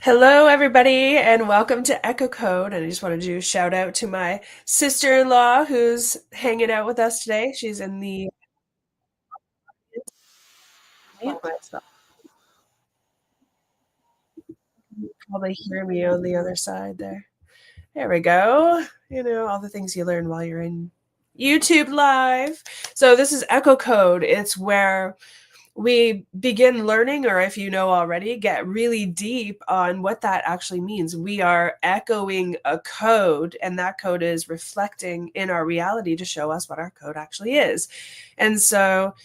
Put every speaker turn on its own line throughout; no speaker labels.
Hello, everybody, and welcome to EchoCode. And I just wanted to shout out to my sister-in-law who's hanging out with us today. She's in the probably hear me on the other side there. There we go. You know, all the things you learn while you're in YouTube Live. So this is EchoCode. It's where we begin learning, or if you know already, get really deep on what that actually means. We are echoing a code, and that code is reflecting in our reality to show us what our code actually is. And so,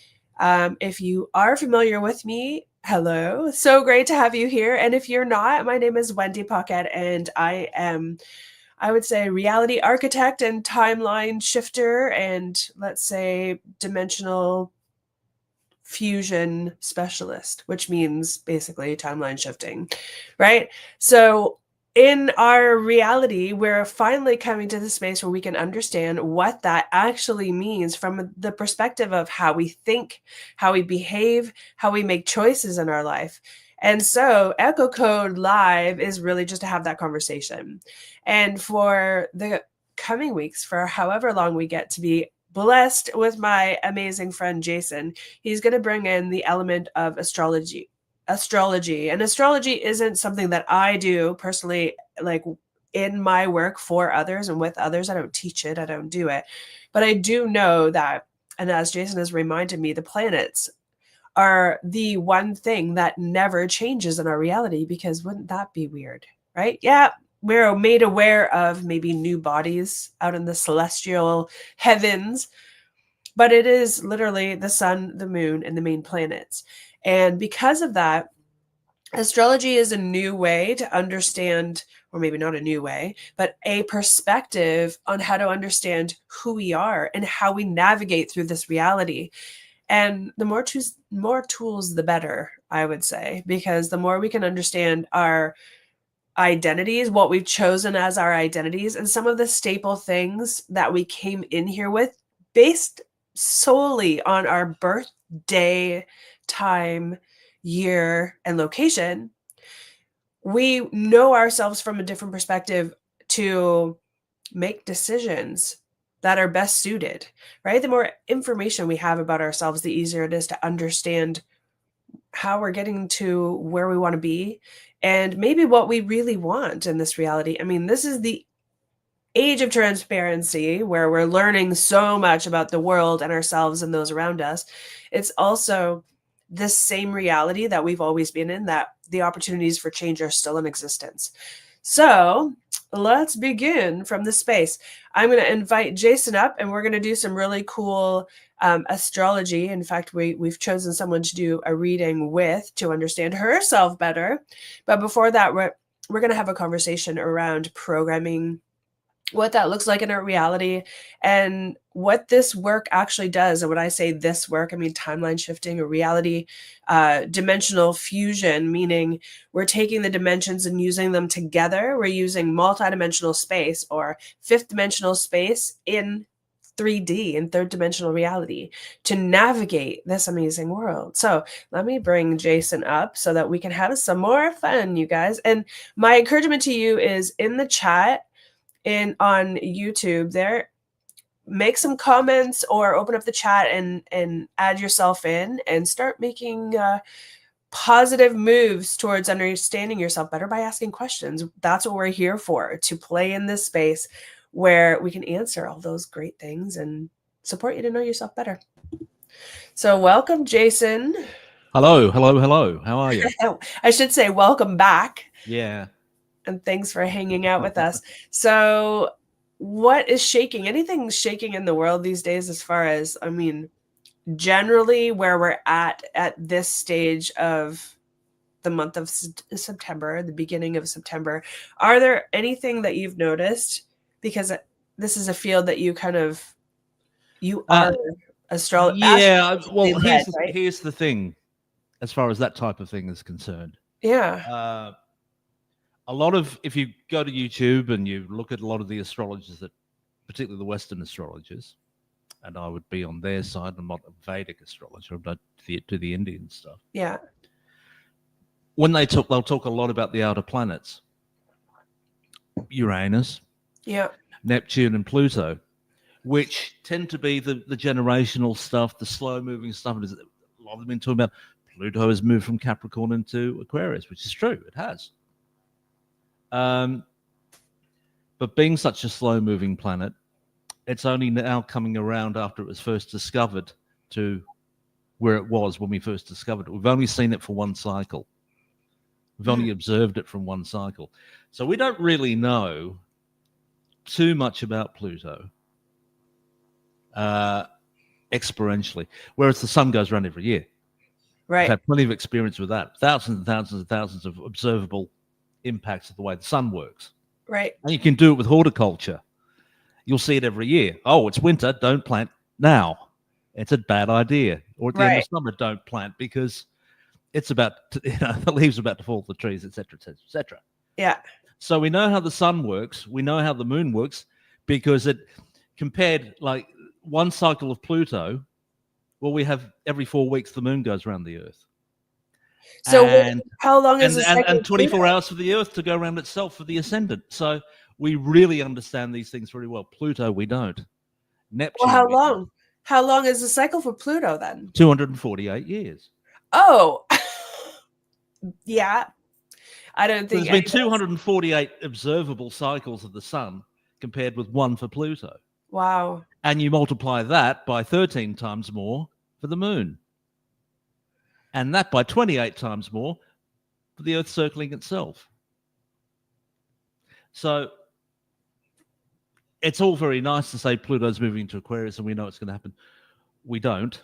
if you are familiar with me, hello. So great to have you here. And if you're not, my name is Wendy Paquette, and I am, I would say, reality architect and timeline shifter, and let's say dimensional fusion specialist, which means basically timeline shifting, right? So in our reality, we're finally coming to the space where we can understand what that actually means from the perspective of how we think, how we behave, how we make choices in our life. And so EchoCode Live is really just to have that conversation. And for the coming weeks, for however long we get to be blessed with my amazing friend Jason, he's going to bring in the element of astrology. And astrology isn't something that I do personally, like in my work for others and with others. I don't teach it, I don't do it, but I do know that, and as Jason has reminded me, the planets are the one thing that never changes in our reality, because wouldn't that be weird, right? Yeah, we're made aware of maybe new bodies out in the celestial heavens, but it is literally the sun, the moon, and the main planets. And because of that, astrology is a new way to understand, or maybe not a new way, but a perspective on how to understand who we are and how we navigate through this reality. And the more tools, the better, I would say, because the more we can understand our identities, what we've chosen as our identities, and some of the staple things that we came in here with based solely on our birthday, time, year, and location, we know ourselves from a different perspective to make decisions that are best suited, right? The more information we have about ourselves, the easier it is to understand how we're getting to where we want to be and maybe what we really want in this reality. I mean, this is the age of transparency where we're learning so much about the world and ourselves and those around us. It's also this same reality that we've always been in, that the opportunities for change are still in existence. So let's begin from the space. I'm going to invite Jason up, and we're going to do some really cool astrology. In fact, we've chosen someone to do a reading with to understand herself better. But before that, we're going to have a conversation around programming, what that looks like in our reality, and what this work actually does. And when I say this work, I mean timeline shifting or reality dimensional fusion, meaning we're taking the dimensions and using them together. We're using multidimensional space or fifth dimensional space in 3D and third dimensional reality to navigate this amazing world. So let me bring Jason up so that we can have some more fun, you guys. And my encouragement to you is in the chat on YouTube there, make some comments or open up the chat and add yourself in and start making positive moves towards understanding yourself better by asking questions. That's what we're here for, to play in this space where we can answer all those great things and support you to know yourself better. So welcome, Jason.
Hello, hello, hello. How are you?
I should say welcome back.
Yeah.
And thanks for hanging out with us. So what is shaking? Anything shaking in the world these days, as far as, I mean, generally where we're at this stage of the month of September, the beginning of September? Are there anything that you've noticed? Because this is a field that you are
Yeah.
astrologically
Well,
led, right?
here's the thing, as far as that type of thing is concerned.
Yeah.
A lot of, if you go to YouTube and you look at a lot of the astrologers, that particularly the Western astrologers, and I would be on their side. I'm not a Vedic astrologer, but to the Indian stuff.
Yeah.
when they'll talk a lot about the outer planets, Uranus, Neptune, and Pluto, which tend to be the generational stuff, the slow-moving stuff. A lot of them been talking about Pluto has moved from Capricorn into Aquarius, which is true. It has. But being such a slow-moving planet, it's only now coming around after it was first discovered to where it was when we first discovered it. We've only seen it for one cycle. We've only observed it from one cycle. So we don't really know too much about Pluto experientially, whereas the sun goes around every year.
Right.
I've had plenty of experience with that. Thousands and thousands and thousands of observable impacts of the way the sun works.
Right.
And you can do it with horticulture. You'll see it every year. Oh, it's winter, don't plant now. It's a bad idea. Or at the end of summer, don't plant because it's about to, the leaves are about to fall off the trees, etc., etc., etc.
Yeah.
So we know how the sun works. We know how the moon works because it compared like one cycle of Pluto. Well, we have every 4 weeks the moon goes around the Earth.
So how long is
and 24 hours for the Earth to go around itself for the ascendant. So we really understand these things very well. Pluto, we don't. Neptune.
Well, how long? How long is the cycle for Pluto then?
248 years.
Oh, yeah. I don't think
there's been 248 observable cycles of the sun compared with one for Pluto.
Wow.
And you multiply that by 13 times more for the moon. And that by 28 times more for the Earth circling itself. So it's all very nice to say Pluto's moving to Aquarius and we know it's going to happen. We don't.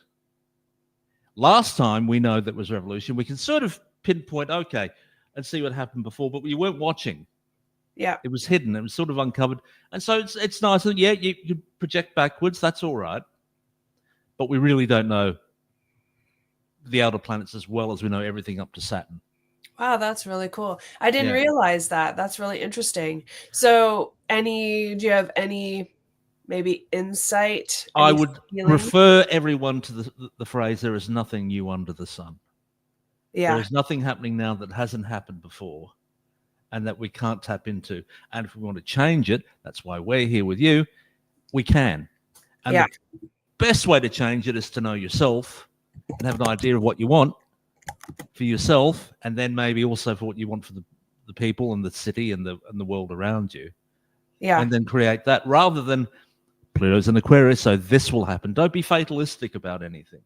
Last time we know that was revolution. We can sort of pinpoint, okay, and see what happened before, but we weren't watching.
Yeah.
It was hidden. It was sort of uncovered. And so it's nice. Yeah, you project backwards. That's all right. But we really don't know the outer planets as well as we know everything up to Saturn.
Wow, that's really cool. I didn't realize that. That's really interesting. So do you have any maybe insight?
I would refer everyone to the phrase, there is nothing new under the sun.
Yeah.
There is nothing happening now that hasn't happened before and that we can't tap into. And if we want to change it, that's why we're here with you, we can. And the best way to change it is to know yourself and have an idea of what you want for yourself, and then maybe also for what you want for the people and the city and the world around you.
Yeah.
And then create that rather than Pluto's in Aquarius, so this will happen. Don't be fatalistic about anything.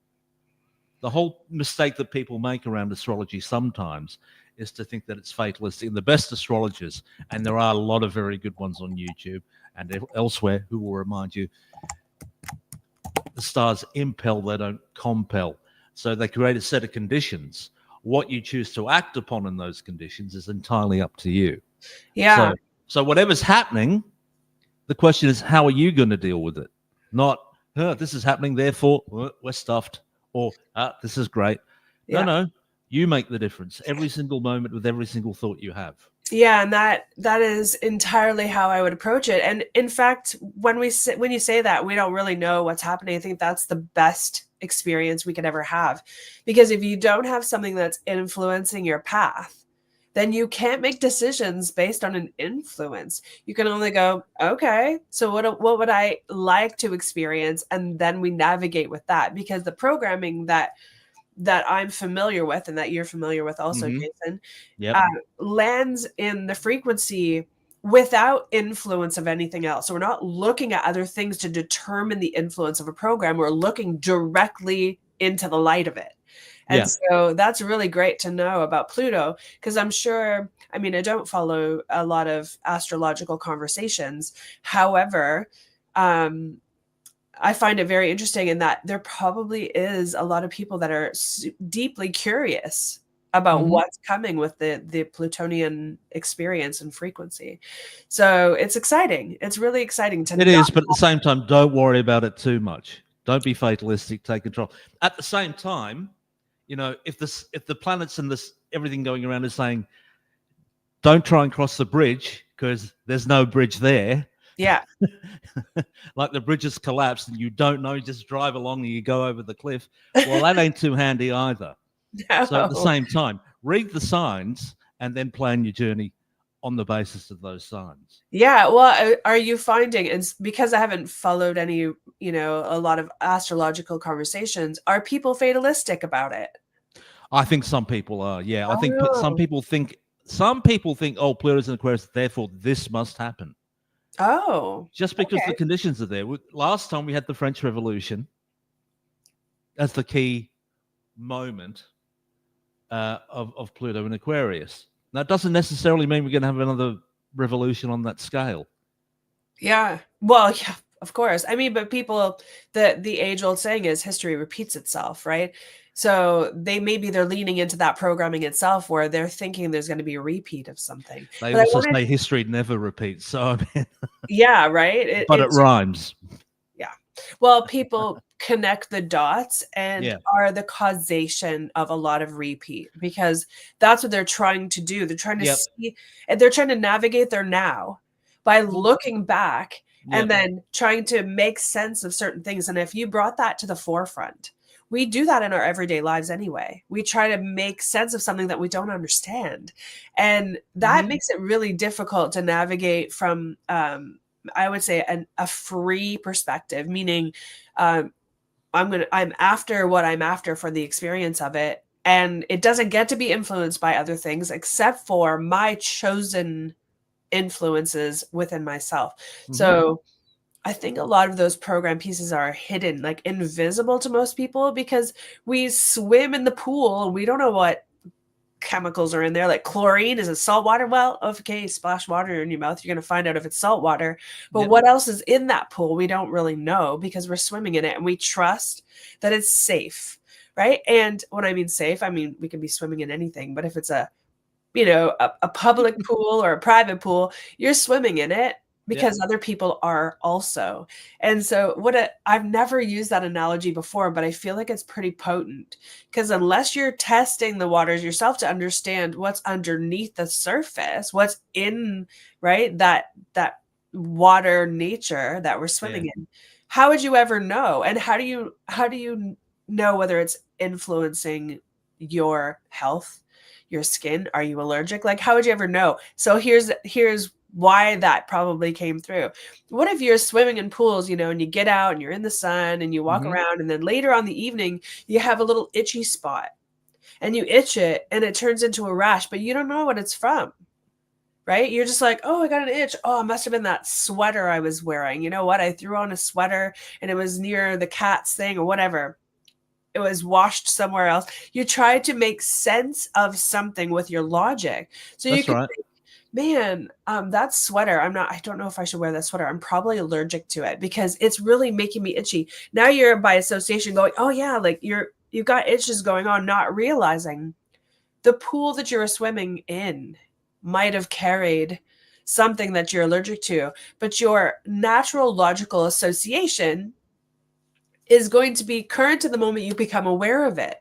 The whole mistake that people make around astrology sometimes is to think that it's fatalistic. And the best astrologers, and there are a lot of very good ones on YouTube and elsewhere, who will remind you the stars impel, they don't compel. So they create a set of conditions. What you choose to act upon in those conditions is entirely up to you.
Yeah.
So whatever's happening, the question is, how are you going to deal with it? Not, this is happening, therefore we're stuffed. Or, this is great.
Yeah.
No, you make the difference every single moment with every single thought you have.
Yeah, and that is entirely how I would approach it. And in fact, when you say that, we don't really know what's happening. I think that's the best experience we could ever have. Because if you don't have something that's influencing your path, then you can't make decisions based on an influence. You can only go, okay, so what would I like to experience? And then we navigate with that, because the programming that I'm familiar with and that you're familiar with also, Jason, lands in the frequency without influence of anything else. So we're not looking at other things to determine the influence of a program. We're looking directly into the light of it. And so that's really great to know about Pluto, because I'm sure, I mean, I don't follow a lot of astrological conversations. However, I find it very interesting in that there probably is a lot of people that are deeply curious about what's coming with the Plutonian experience and frequency. So it's exciting. It's really exciting to know.
It is, but at the same time, don't worry about it too much. Don't be fatalistic. Take control. At the same time, you know, if the planets and everything going around is saying, don't try and cross the bridge because there's no bridge there.
Yeah.
Like the bridge has collapsed and you don't know, you just drive along and you go over the cliff. Well, that ain't too handy either. No. So at the same time, read the signs, and then plan your journey on the basis of those signs.
Yeah. Well, are you finding, and because I haven't followed any, a lot of astrological conversations, are people fatalistic about it?
I think some people are. Yeah, I think some
Oh.
people think. Oh, Pluto's in Aquarius, therefore this must happen.
Oh.
Just because the
Okay.
conditions are there. Last time we had the French Revolution as the key moment of Pluto in Aquarius. That doesn't necessarily mean we're going to have another revolution on that scale.
Yeah. Well, yeah, of course. I mean, but people, the age-old saying is history repeats itself, right? So they're leaning into that programming itself, where they're thinking there's going to be a repeat of something.
They
But I
also
wanted,
say history never repeats. So, I mean,
yeah, right.
but it rhymes.
Yeah. Well, people connect the dots and
Yeah.
are the causation of a lot of repeat, because that's what they're trying to do. They're trying to
Yep.
see, and they're trying to navigate their now by looking back
Yep.
and then trying to make sense of certain things. And if you brought that to the forefront, we do that in our everyday lives anyway. We try to make sense of something that we don't understand. And that makes it really difficult to navigate from, I would say, a free perspective, meaning I'm after what I'm after for the experience of it. And it doesn't get to be influenced by other things except for my chosen influences within myself. So I think a lot of those program pieces are hidden, like invisible to most people, because we swim in the pool and we don't know what chemicals are in there. Like chlorine, is it salt water? Well, okay, splash water in your mouth, you're going to find out if it's salt water. But what else is in that pool? We don't really know, because we're swimming in it and we trust that it's safe, right? And when I mean safe, I mean we can be swimming in anything, but if it's a public pool or a private pool, you're swimming in it because other people are also. And so I've never used that analogy before, but I feel like it's pretty potent, because unless you're testing the waters yourself to understand what's underneath the surface, what's in, right, that water nature that we're swimming in, how would you ever know? And how do you know whether it's influencing your health, your skin? Are you allergic? Like, how would you ever know? So here's why that probably came through. What if you're swimming in pools, and you get out and you're in the sun and you walk around, and then later on the evening you have a little itchy spot and you itch it and it turns into a rash, but you don't know what it's from, right? You're just like, oh, I got an itch. Oh, it must have been that sweater I was wearing. You know what? I threw on a sweater and it was near the cat's thing or whatever. It was washed somewhere else. You try to make sense of something with your logic. So you can think, man, that sweater, I don't know if I should wear that sweater. I'm probably allergic to it because it's really making me itchy. Now you're by association going, oh yeah, like you've got itches going on, not realizing the pool that you were swimming in might have carried something that you're allergic to, but your natural logical association is going to be current to the moment you become aware of it.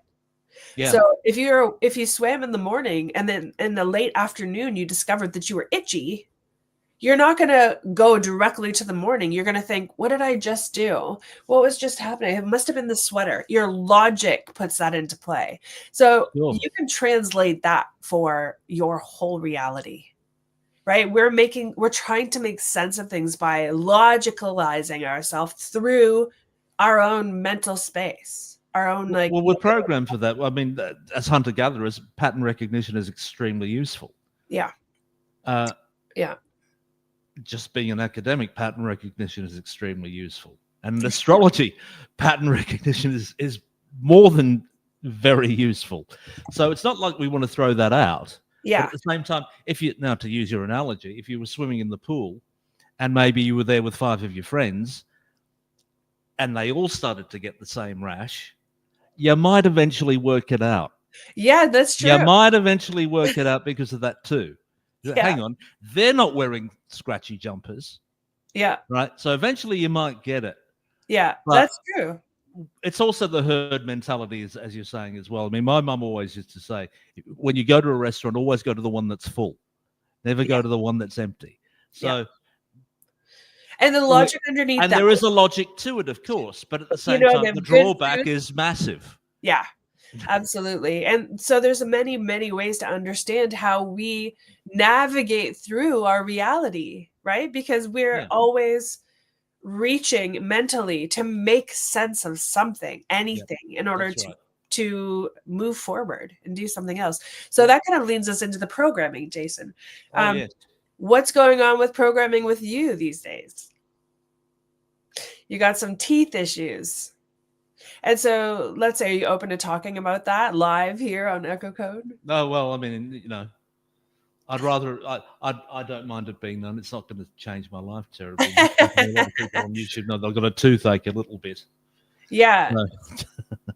Yeah.
So if you swam in the morning and then in the late afternoon you discovered that you were itchy, you're not going to go directly to the morning. You're going to think, what did I just do? What was just happening? It must have been the sweater. Your logic puts that into play. So you can translate that for your whole reality, right? We're trying to make sense of things by logicalizing ourselves through our own mental space, our own
Well, we're programmed for that. I mean, as hunter-gatherers, pattern recognition is extremely useful.
Yeah.
Just being an academic, pattern recognition is extremely useful. And in astrology, pattern recognition is more than very useful. So it's not like we want to throw that out.
Yeah.
But at the same time, now to use your analogy, if you were swimming in the pool and maybe you were there with 5 of your friends and they all started to get the same rash, you might eventually work it out.
Yeah, that's true.
You might eventually work it out because of that too.
Yeah.
Hang on, they're not wearing scratchy jumpers.
Yeah.
Right. So eventually you might get it.
Yeah, that's true.
It's also the herd mentality, as you're saying as well. I mean, my mum always used to say, when you go to a restaurant, always go to the one that's full. Never go to the one that's empty. So,
and the logic underneath
and
that,
there is a logic to it, of course, but at the same time, the drawback is massive.
Yeah. Absolutely. And so there's many, many ways to understand how we navigate through our reality, right? Because we're
Yeah,
always reaching mentally to make sense of something,
yeah,
anything, in order
that's right.
to move forward and do something else. So
Yeah.
that kind of leads us into the programming, Jason.
Oh yes.
What's going on with programming with you these days? You got some teeth issues. And so let's say you're open to talking about that live here on EchoCode.
No, well, I mean, I'd rather I don't mind it being known. It's not going to change my life terribly much. A lot of people on YouTube know they've got a toothache a little bit.
Yeah.
No.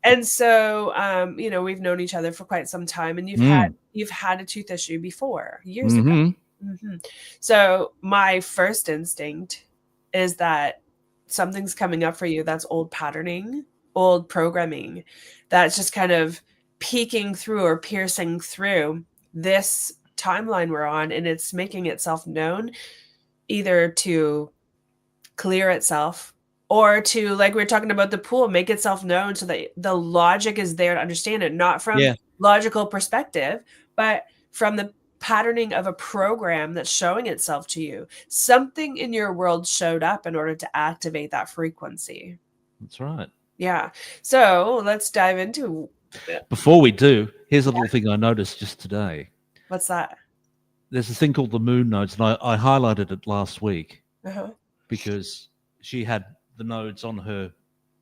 And so we've known each other for quite some time, and you've had a tooth issue before, years ago.
Mm-hmm.
So my first instinct is that something's coming up for you that's old patterning, old programming, that's just kind of peeking through or piercing through this timeline we're on, and it's making itself known either to clear itself or to, like we were talking about the pool, make itself known so that the logic is there to understand it, not from
Yeah,
logical perspective, but from the patterning of a program that's showing itself to you. Something in your world showed up in order to activate that frequency.
that's right.
Yeah. So let's dive into it.
Before we do, here's a little thing I noticed just today.
What's that?
There's a thing called the moon nodes, and I highlighted it last week
Uh-huh.
because she had the nodes on her,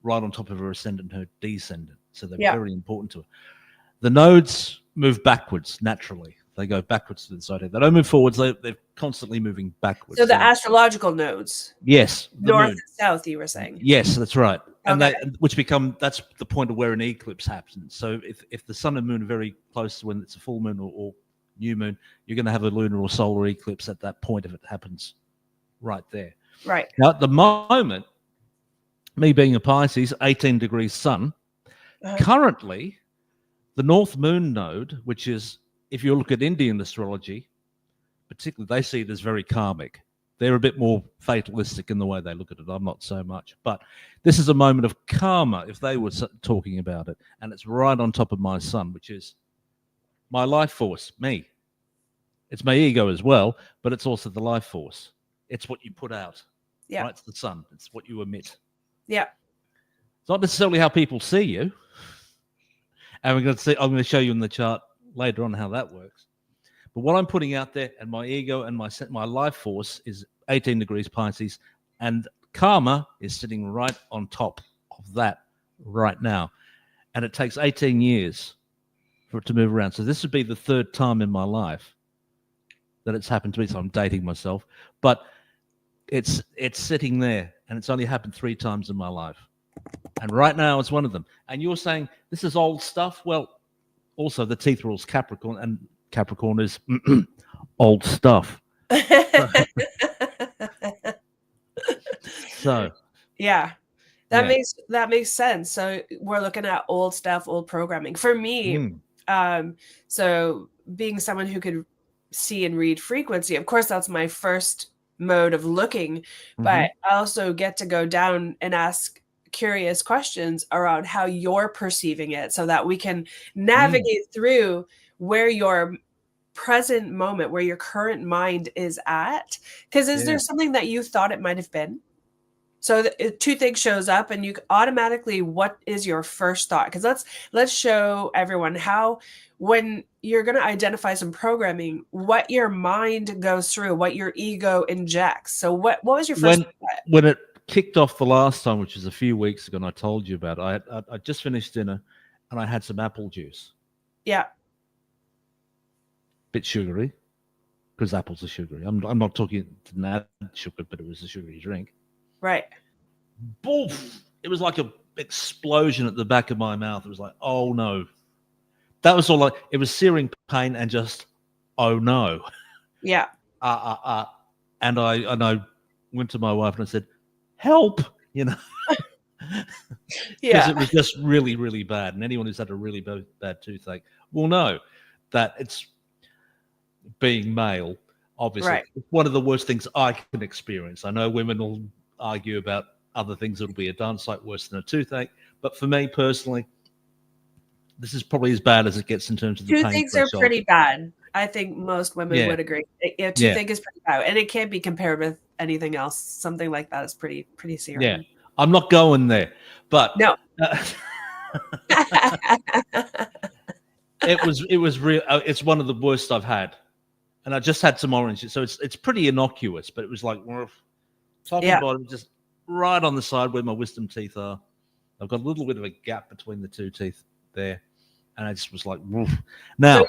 right on top of her ascendant and her descendant. So they're
Yeah.
very important to her. The nodes move backwards naturally. They go backwards to the zodiac. They don't move forwards. They're constantly moving backwards.
So the astrological nodes,
yes, the
north
moon.
and south, you were saying.
Yes, that's right. And
Okay.
that's the point of where an eclipse happens. So if the sun and moon are very close to when it's a full moon or new moon, you're going to have a lunar or solar eclipse at that point if it happens right there.
Right.
Now, at the moment, me being a Pisces, 18 degrees sun, currently the North Moon node, which is, if you look at Indian astrology, particularly, they see it as very karmic. They're a bit more fatalistic in the way they look at it. I'm not so much. But this is a moment of karma, if they were talking about it. And it's right on top of my sun, which is my life force, me. It's my ego as well, but it's also the life force. It's what you put out.
Yeah.
Right? It's the sun. It's what you emit.
Yeah.
It's not necessarily how people see you. And I'm going to show you in the chart later on how that works. But what I'm putting out there, and my ego and my life force is 18 degrees Pisces, and karma is sitting right on top of that right now. And it takes 18 years for it to move around. So this would be the third time in my life that it's happened to me. So I'm dating myself. But it's sitting there, and it's only happened 3 times in my life. And right now it's one of them. And you're saying this is old stuff? Well, also the teeth rules Capricorn, and Capricorn is old stuff. So
yeah, that makes sense. So we're looking at old stuff, old programming. For me, so being someone who could see and read frequency, of course, that's my first mode of looking. But I also get to go down and ask curious questions around how you're perceiving it, so that we can navigate through where your present moment, where your current mind is at. Because is there something that you thought it might have been? So two things shows up, and you automatically, what is your first thought? Because let's show everyone how, when you're going to identify some programming, what your mind goes through, what your ego injects. So what was your first thought?
When it kicked off the last time, which was a few weeks ago, and I told you about it, I just finished dinner, and I had some apple juice.
Yeah.
Bit sugary, because apples are sugary. I'm not talking to add sugar, but it was a sugary drink.
Right.
Boof! It was like an explosion at the back of my mouth. It was like, oh no. That was all like, it was searing pain and just, oh no.
Yeah.
And I went to my wife and I said, help, Because it was just really, really bad. And anyone who's had a really bad toothache will know that it's, being male, obviously, it's one of the worst things I can experience. I know women will argue about other things that'll be a darn sight worse than a toothache, but for me personally, this is probably as bad as it gets in terms of the pain
Toothaches are
threshold.
pretty bad. I think most women
Yeah.
would agree. Yeah,
Yeah.
toothache is pretty bad, and it can't be compared with anything else. Something like that is pretty serious.
Yeah. I'm not going there, but
No.
it was real. It's one of the worst I've had, and I just had some oranges, so it's pretty innocuous. But it was like top
Yeah.
and bottom, just right on the side where my wisdom teeth are. I've got a little bit of a gap between the two teeth there, and I just was like, woof. Now,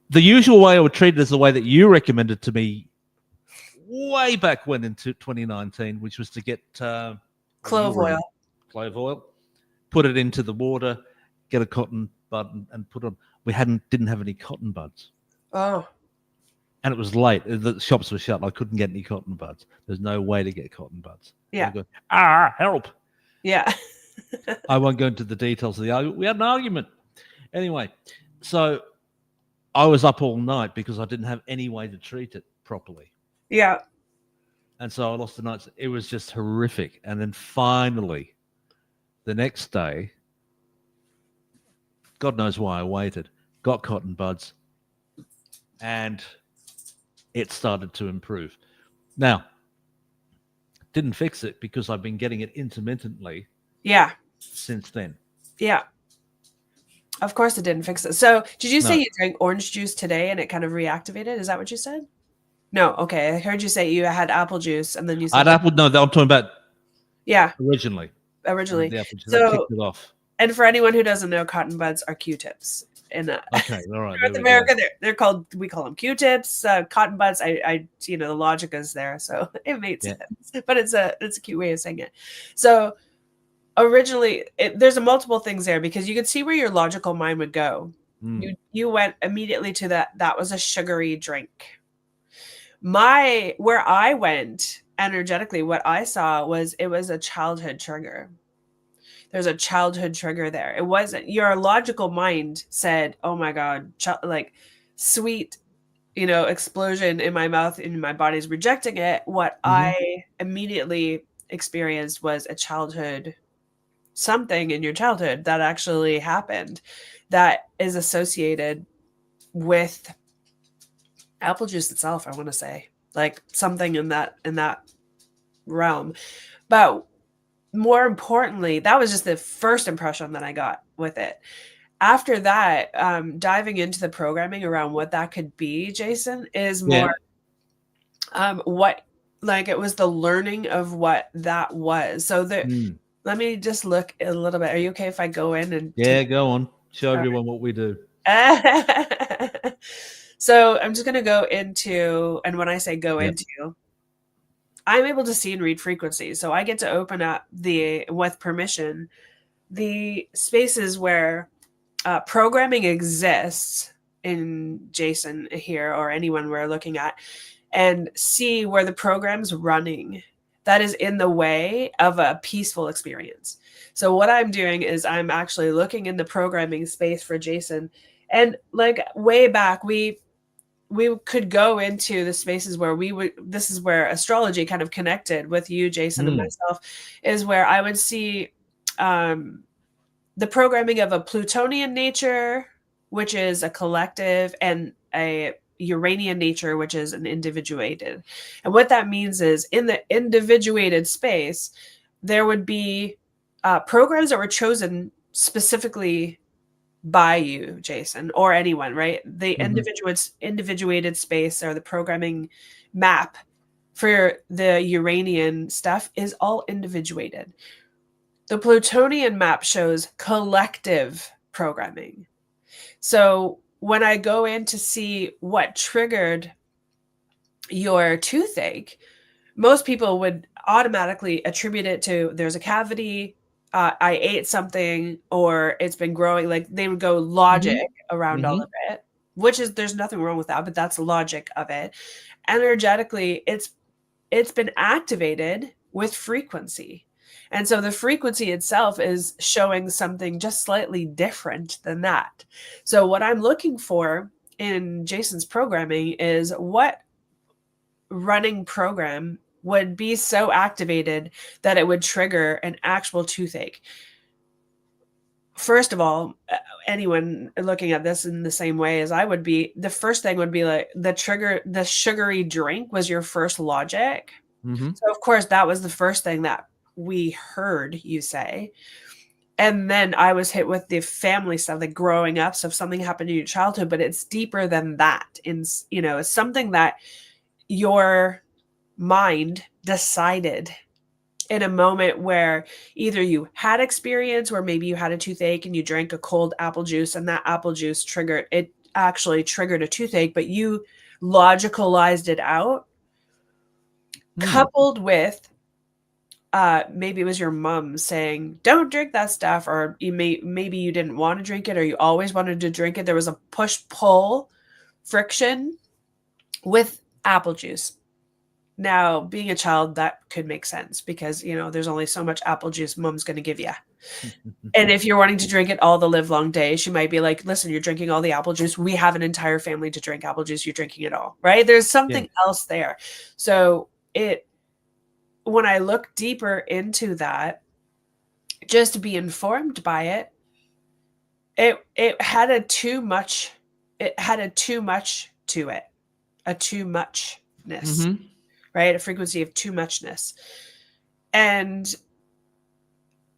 the usual way I would treat it is the way that you recommended to me way back when in 2019, which was to get
Clove oil.
Clove oil, put it into the water, get a cotton bud and put on. We didn't have any cotton buds.
Oh.
And it was late. The shops were shut. I couldn't get any cotton buds. There's no way to get cotton buds.
Yeah.
Go, help.
Yeah.
I won't go into the details of the argument. We had an argument. Anyway, so I was up all night because I didn't have any way to treat it properly.
Yeah.
And so I lost the nights. It was just horrific. And then finally, the next day, God knows why I waited, got cotton buds, and it started to improve. Now, didn't fix it because I've been getting it intermittently.
Yeah.
Since then.
Yeah. Of course it didn't fix it. So did you say you drank orange juice today and it kind of reactivated? Is that what you said? No. Okay. I heard you say you had apple juice and then you said...
I had apple. No, I'm talking about...
Yeah.
Originally.
The apple juice.
So, kicked it off.
And for anyone who doesn't know, cotton buds are Q-tips. In
okay, all right.
North America, they're called, we call them Q-tips. Cotton buds, I the logic is there, so it makes sense. But it's a cute way of saying it. So originally, there's multiple things there because you could see where your logical mind would go. You went immediately to that was a sugary drink. Where I went energetically, what I saw was it was a childhood trigger. There's a childhood trigger there. It wasn't your logical mind said, "Oh my God, like sweet, explosion in my mouth and my body's rejecting it." What I immediately experienced was a childhood, something in your childhood that actually happened that is associated with apple juice itself. I want to say like something in that realm, but more importantly, that was just the first impression that I got with it. After that, diving into the programming around what that could be, Jason, is more it was the learning of what that was. So let me just look a little bit. Are you okay if I go in and
go on. Show everyone what we do.
So I'm just going to go into, and when I say go into, I'm able to see and read frequencies. So I get to open up with permission, the spaces where programming exists in Jason here or anyone we're looking at, and see where the program's running that is in the way of a peaceful experience. So what I'm doing is I'm actually looking in the programming space for Jason. And like way back, we could go into the spaces where this is where astrology kind of connected with you, Jason, and myself, is where I would see the programming of a Plutonian nature, which is a collective, and a Uranian nature, which is an individuated. And what that means is in the individuated space, there would be programs that were chosen specifically by you, Jason, or anyone, right? The individuated space or the programming map for the Uranian stuff is all individuated. The Plutonian map shows collective programming. So when I go in to see what triggered your toothache, most people would automatically attribute it to there's a cavity, I ate something, or it's been growing. Like they would go logic around all of it, which is, there's nothing wrong with that, but that's the logic of it. Energetically, it's been activated with frequency. And so the frequency itself is showing something just slightly different than that. So what I'm looking for in Jason's programming is what running program would be so activated that it would trigger an actual toothache. first of all, anyone looking at this in the same way as I would be, the first thing would be like the sugary drink was your first logic.
Mm-hmm.
So, of course, that was the first thing that we heard you say. And then I was hit with the family stuff, like growing up. So, if something happened in your childhood, but it's deeper than that. It's something that your mind decided in a moment where either you had experience, or maybe you had a toothache and you drank a cold apple juice, and that apple juice actually triggered a toothache, but you logicalized it out, coupled with maybe it was your mom saying, don't drink that stuff, or maybe you didn't want to drink it, or you always wanted to drink it. There was a push-pull friction with apple juice. Now, being a child, that could make sense because, there's only so much apple juice mom's going to give you. And if you're wanting to drink it all the live long day, she might be like, listen, you're drinking all the apple juice. We have an entire family to drink apple juice. You're drinking it all, right? There's something else there. So when I look deeper into that, just to be informed by it had a too much to it, a too muchness, right? A frequency of too muchness. And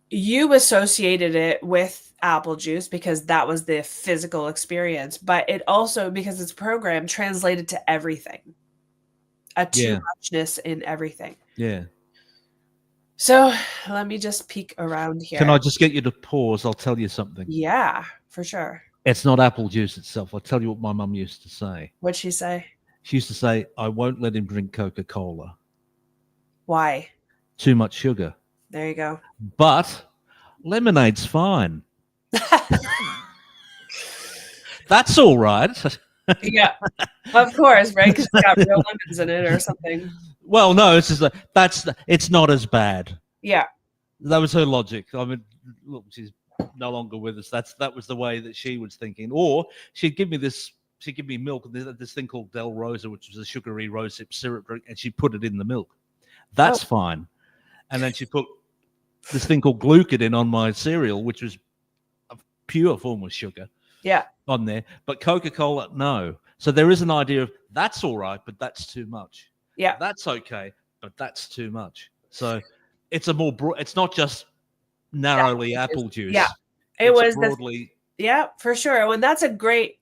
you associated it with apple juice because that was the physical experience, but it also, because it's programmed, translated to everything, a too muchness in everything.
Yeah.
So let me just peek around here.
Can I just get you to pause? I'll tell you something.
Yeah, for sure.
It's not apple juice itself. I'll tell you what my mum used to say.
What'd she say?
She used to say, I won't let him drink Coca-Cola.
Why?
Too much sugar.
There you go.
But lemonade's fine. That's all right.
Yeah, of course, right? Because it's got real lemons in it or something.
Well, no, it's just it's not as bad.
Yeah,
that was her logic. I mean, look, she's no longer with us. That was the way that she was thinking. Or she'd give me this. She'd give me milk. This thing called Del Rosa, which was a sugary rosehip syrup drink, and she put it in the milk. That's fine. And then she put this thing called glucodin on my cereal, which was a pure form of sugar.
Yeah.
On there, but Coca-Cola, no. So there is an idea of that's all right, but that's too much.
Yeah,
that's okay, but that's too much. So it's a more broad. It's not just narrowly apple juice.
Yeah, it was
broadly.
Yeah, for sure. And that's a great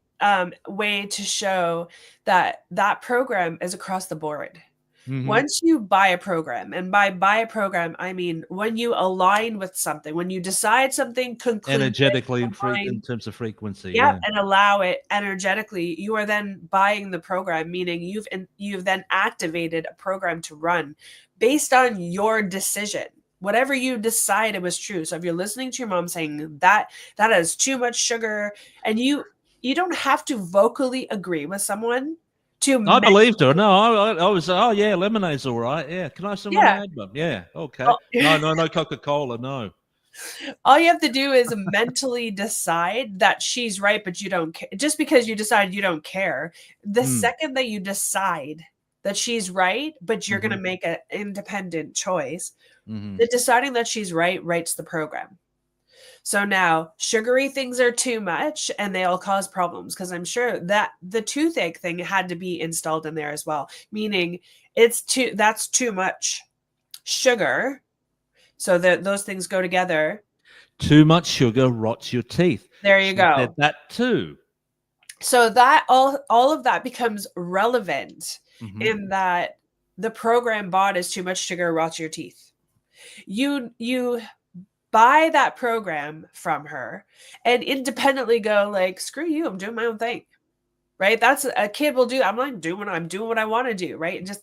way to show that program is across the board. Mm-hmm. Once you buy a program, and by buy a program, I mean when you align with something, when you decide something
energetically in terms of frequency,
yeah, and allow it energetically, you are then buying the program, meaning you've then activated a program to run based on your decision. Whatever you decided was true. So if you're listening to your mom saying that has too much sugar, and you don't have to vocally agree with someone.
I believed her. No, I was. Oh yeah, lemonade's all right. Yeah, can I have some lemonade? Yeah, okay. No, Coca-Cola, no.
All you have to do is mentally decide that she's right, but you don't care. Just because you decide you don't care, the second that you decide that she's right, but you're going to make an independent choice, the deciding that she's right writes the program. So now sugary things are too much and they all cause problems, because I'm sure that the toothache thing had to be installed in there as well, meaning that's too much sugar. So that those things go together.
Too much sugar rots your teeth.
There you go.
That too.
So that all of that becomes relevant in that the program bought is too much sugar rots your teeth. You buy that program from her and independently go like, screw you, I'm doing my own thing, right? That's a kid will do. I'm doing what I want to do, right? And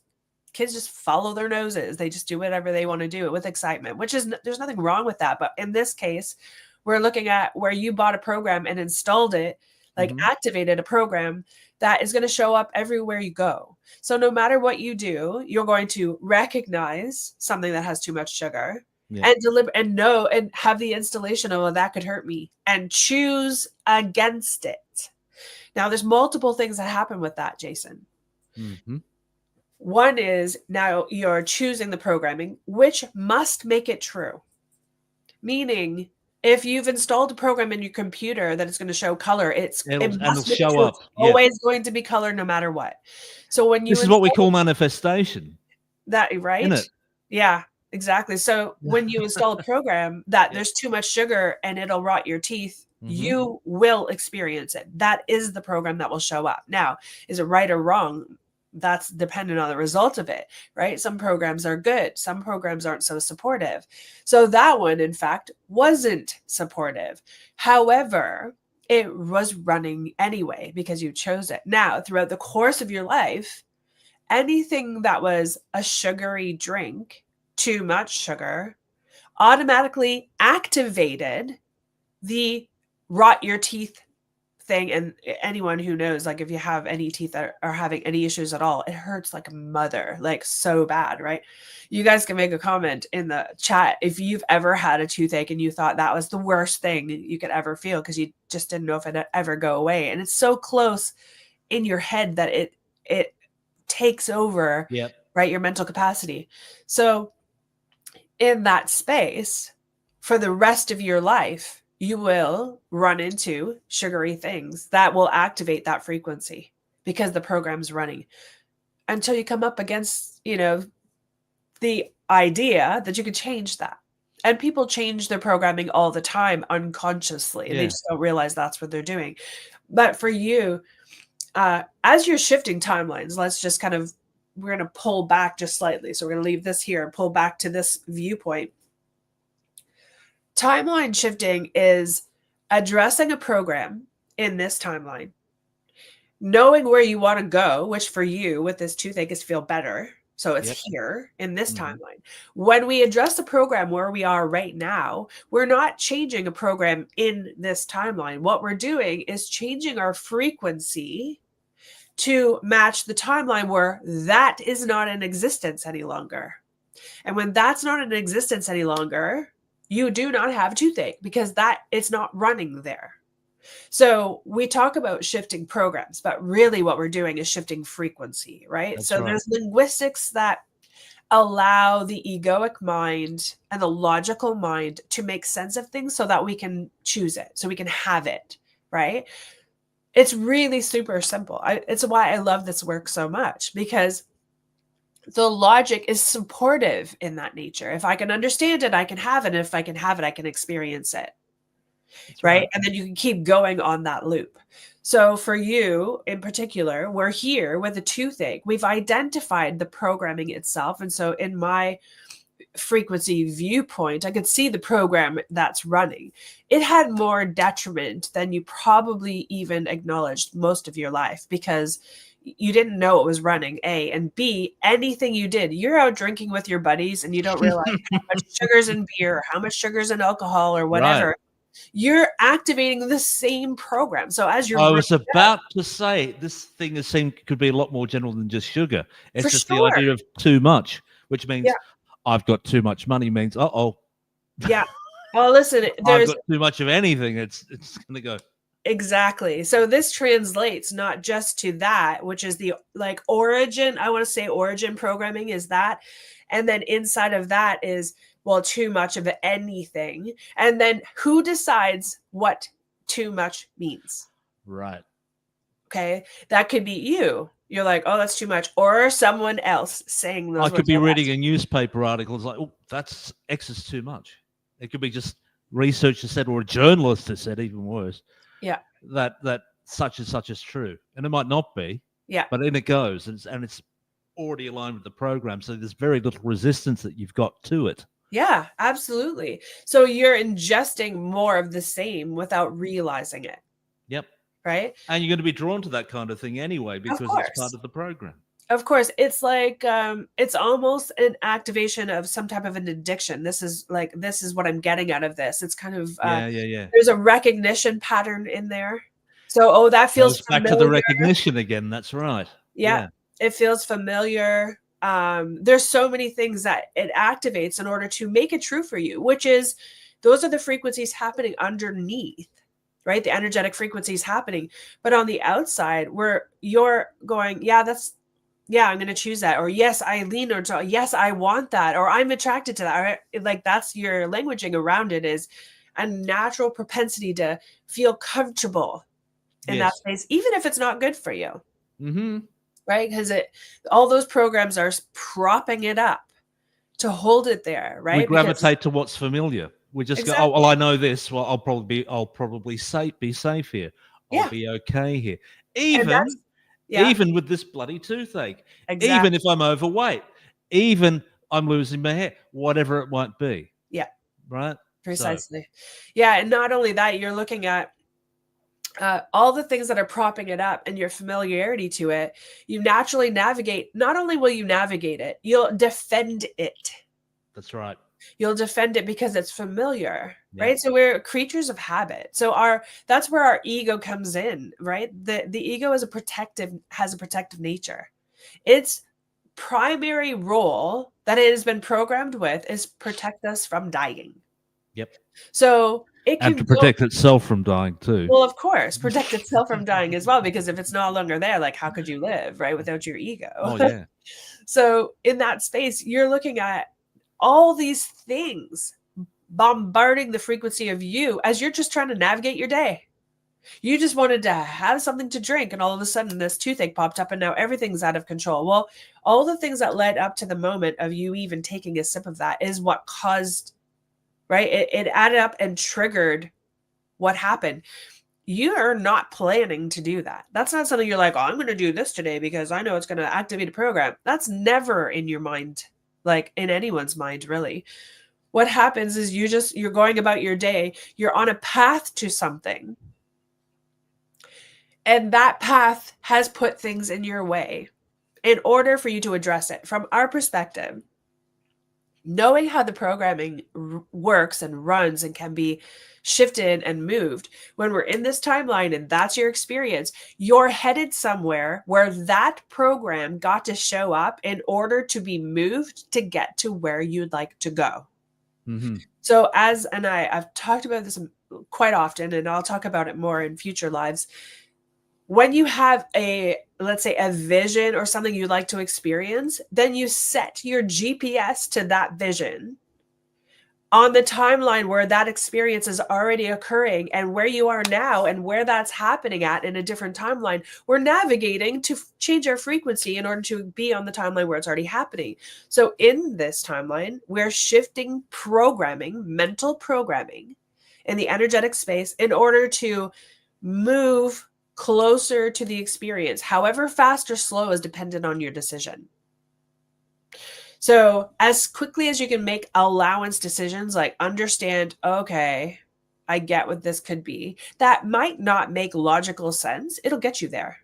kids just follow their noses. They just do whatever they want to do with excitement, there's nothing wrong with that. But in this case, we're looking at where you bought a program and installed it, like activated a program that is going to show up everywhere you go. So no matter what you do, you're going to recognize something that has too much sugar. Yeah. And deliver and know and have the installation of, that could hurt me, and choose against it. Now, there's multiple things that happen with that, Jason. One is now you're choosing the programming, which must make it true. Meaning If you've installed a program in your computer that is going to show color, it
it'll
must be
show
true.
up.
It's
Yeah.
always going to be color no matter what. So when you
This is what we
install
call manifestation,
that,
isn't
right?
it?
Yeah, exactly. So when you install a program that
Yeah.
there's too much sugar and it'll rot your teeth,
Mhm.
you will experience it. That is the program that will show up. Now, is it right or wrong? That's dependent on the result of it, right? Some programs are good, some programs aren't so supportive. So that one, in fact, wasn't supportive. However, it was running anyway because you chose it. Now, throughout the course of your life, anything that was a sugary drink, too much sugar, automatically activated the rot your teeth thing. And anyone who knows, like, if you have any teeth that are having any issues at all, it hurts like a mother, like so bad, right? You guys can make a comment in the chat if you've ever had a toothache and you thought that was the worst thing you could ever feel because you just didn't know if it'd ever go away. And it's so close in your head that it takes over,
Yep.
right, your mental capacity. So in that space, for the rest of your life, you will run into sugary things that will activate that frequency because the program's running until you come up against, the idea that you could change that. And people change their programming all the time unconsciously.
Yeah.
They just don't realize that's what they're doing. But for you, as you're shifting timelines, we're going to pull back just slightly. So we're going to leave this here and pull back to this viewpoint. Timeline shifting is addressing a program in this timeline, knowing where you want to go, which for you with this toothache is feel better. So it's here in this timeline. When we address the program where we are right now, we're not changing a program in this timeline. What we're doing is changing our frequency to match the timeline where that is not in existence any longer. And when that's not in existence any longer, you do not have toothache because that it's not running there. So we talk about shifting programs, but really what we're doing is shifting frequency, right?
That's
so
right.
There's linguistics that allow the egoic mind and the logical mind to make sense of things so that we can choose it, so we can have it, right? It's really super simple. It's why I love this work so much, because the logic is supportive in that nature. If I can understand it, I can have it. And if I can have it, I can experience it. Right? And then you can keep going on that loop. So for you in particular, we're here with a toothache. We've identified the programming itself. And so in my frequency viewpoint, I could see the program that's running. It had more detriment than you probably even acknowledged most of your life because you didn't know it was running, A, and B, anything you did, you're out drinking with your buddies and you don't realize how much sugar's in beer, or how much sugar's in alcohol or whatever.
Right.
You're activating the same program. So as you're
I was about to say this thing could be a lot more general than just sugar. It's
for
just
sure.
the idea of too much, which means I've got too much money means
Yeah. Well, listen,
I've got too much of anything. It's gonna go.
Exactly. So this translates not just to that, which is the origin. I want to say origin programming is that. And then inside of that is, well, too much of anything. And then who decides what too much means?
Right.
Okay. That could be you. You're like, oh, that's too much. Or someone else saying those
I
words.
could be reading a newspaper article. It's like, oh, that's X is too much. It could be just researcher said, or a journalist has said, even worse.
Yeah.
That such and such is true. And it might not be.
Yeah.
But in it goes. And it's already aligned with the program. So there's very little resistance that you've got to it.
Yeah, absolutely. So you're ingesting more of the same without realizing it.
Yep.
Right.
And you're going to be drawn to that kind of thing anyway, because it's part of the program.
Of course. It's like, it's almost an activation of some type of an addiction. This is what I'm getting out of this. It's kind of, there's a recognition pattern in there. So, that feels familiar.
Back to the recognition again. That's right.
Yeah. It feels familiar. There's so many things that it activates in order to make it true for you, which is, those are the frequencies happening underneath, right? The energetic frequencies happening. But on the outside, where you're going, I'm going to choose that. Or yes, I lean or yes, I want that. Or I'm attracted to that. Or, that's your languaging around it is, a natural propensity to feel comfortable in that
Yes.
space, even if it's not good for you.
Mm-hmm.
Right? Because all those programs are propping it up to hold it there,
We
right?
gravitate to what's familiar. We just go, oh,
Exactly.
well, I know this. Well, I'll probably be safe here. I'll
Yeah.
be okay here.
And that's, yeah,
Even with this bloody toothache, even
exactly.
if I'm overweight, even I'm losing my hair, whatever it might be.
Yeah,
Right. So
precisely. Yeah. And not only that, you're looking at all the things that are propping it up and your familiarity to it. You naturally navigate. Not only will you navigate it, you'll defend it.
that's right.
You'll defend it because it's familiar,
Yeah.
right? So we're creatures of habit. So that's where our ego comes in, right? The ego has a protective nature. Its primary role that it has been programmed with is protect us from dying.
Yep.
So it
And
can
to
go,
protect itself from dying too.
well, of course, protect itself from dying as well, because if it's no longer there, like how could you live, right, without your ego?
Oh yeah.
So in that space, you're looking at all these things bombarding the frequency of you as you're just trying to navigate your day. You just wanted to have something to drink, and all of a sudden this toothache popped up, and now everything's out of control. Well, all the things that led up to the moment of you even taking a sip of that is what caused, right? It added up and triggered what happened. You are not planning to do that. That's not something you're like, oh, I'm going to do this today because I know it's going to activate a program. That's never in your mind, like in anyone's mind, really. What happens is you're going about your day, you're on a path to something, and that path has put things in your way in order for you to address it. From our perspective, knowing how the programming works and runs and can be shifted and moved, when we're in this timeline and that's your experience, you're headed somewhere where that program got to show up in order to be moved to get to where you'd like to go.
Mm-hmm.
So I've talked about this quite often, and I'll talk about it more in future lives. When you have let's say a vision or something you'd like to experience, then you set your GPS to that vision on the timeline where that experience is already occurring, and where you are now and where that's happening at in a different timeline. We're navigating to change our frequency in order to be on the timeline where it's already happening. So in this timeline, we're shifting programming, mental programming in the energetic space in order to move closer to the experience. However fast or slow is dependent on your decision. So as quickly as you can make allowance decisions, like understand, okay, I get what this could be. That might not make logical sense. It'll get you there.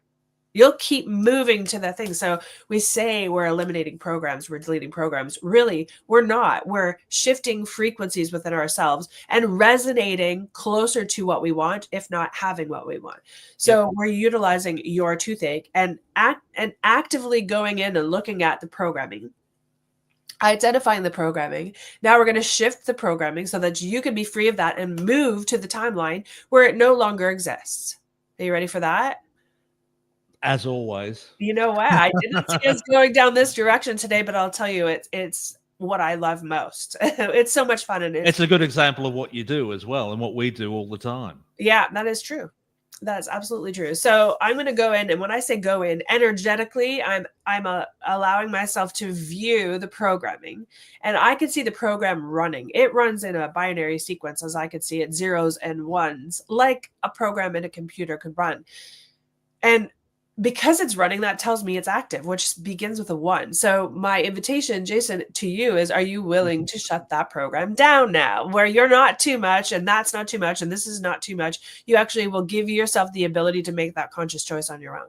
You'll keep moving to the thing. So we say we're eliminating programs, we're deleting programs. Really, we're not. We're shifting frequencies within ourselves and resonating closer to what we want, if not having what we want. So we're utilizing your toothache and actively going in and looking at the programming, identifying the programming. Now we're going to shift the programming so that you can be free of that and move to the timeline where it no longer exists. Are you ready for that?
As always.
You know what? I didn't see us going down this direction today, but I'll tell you, it's what I love most. It's so much fun, and
It's a good example of what you do as well, and what we do all the time.
Yeah, that is true. That's absolutely true. So I'm going to go in, and when I say go in energetically, I'm allowing myself to view the programming, and I can see the program running. It runs in a binary sequence, as I could see it, zeros and ones, like a program in a computer could run. And because it's running, that tells me it's active, which begins with a 1. So my invitation, Jason, to you is, are you willing to shut that program down now, where you're not too much and that's not too much and this is not too much? You actually will give yourself the ability to make that conscious choice on your own.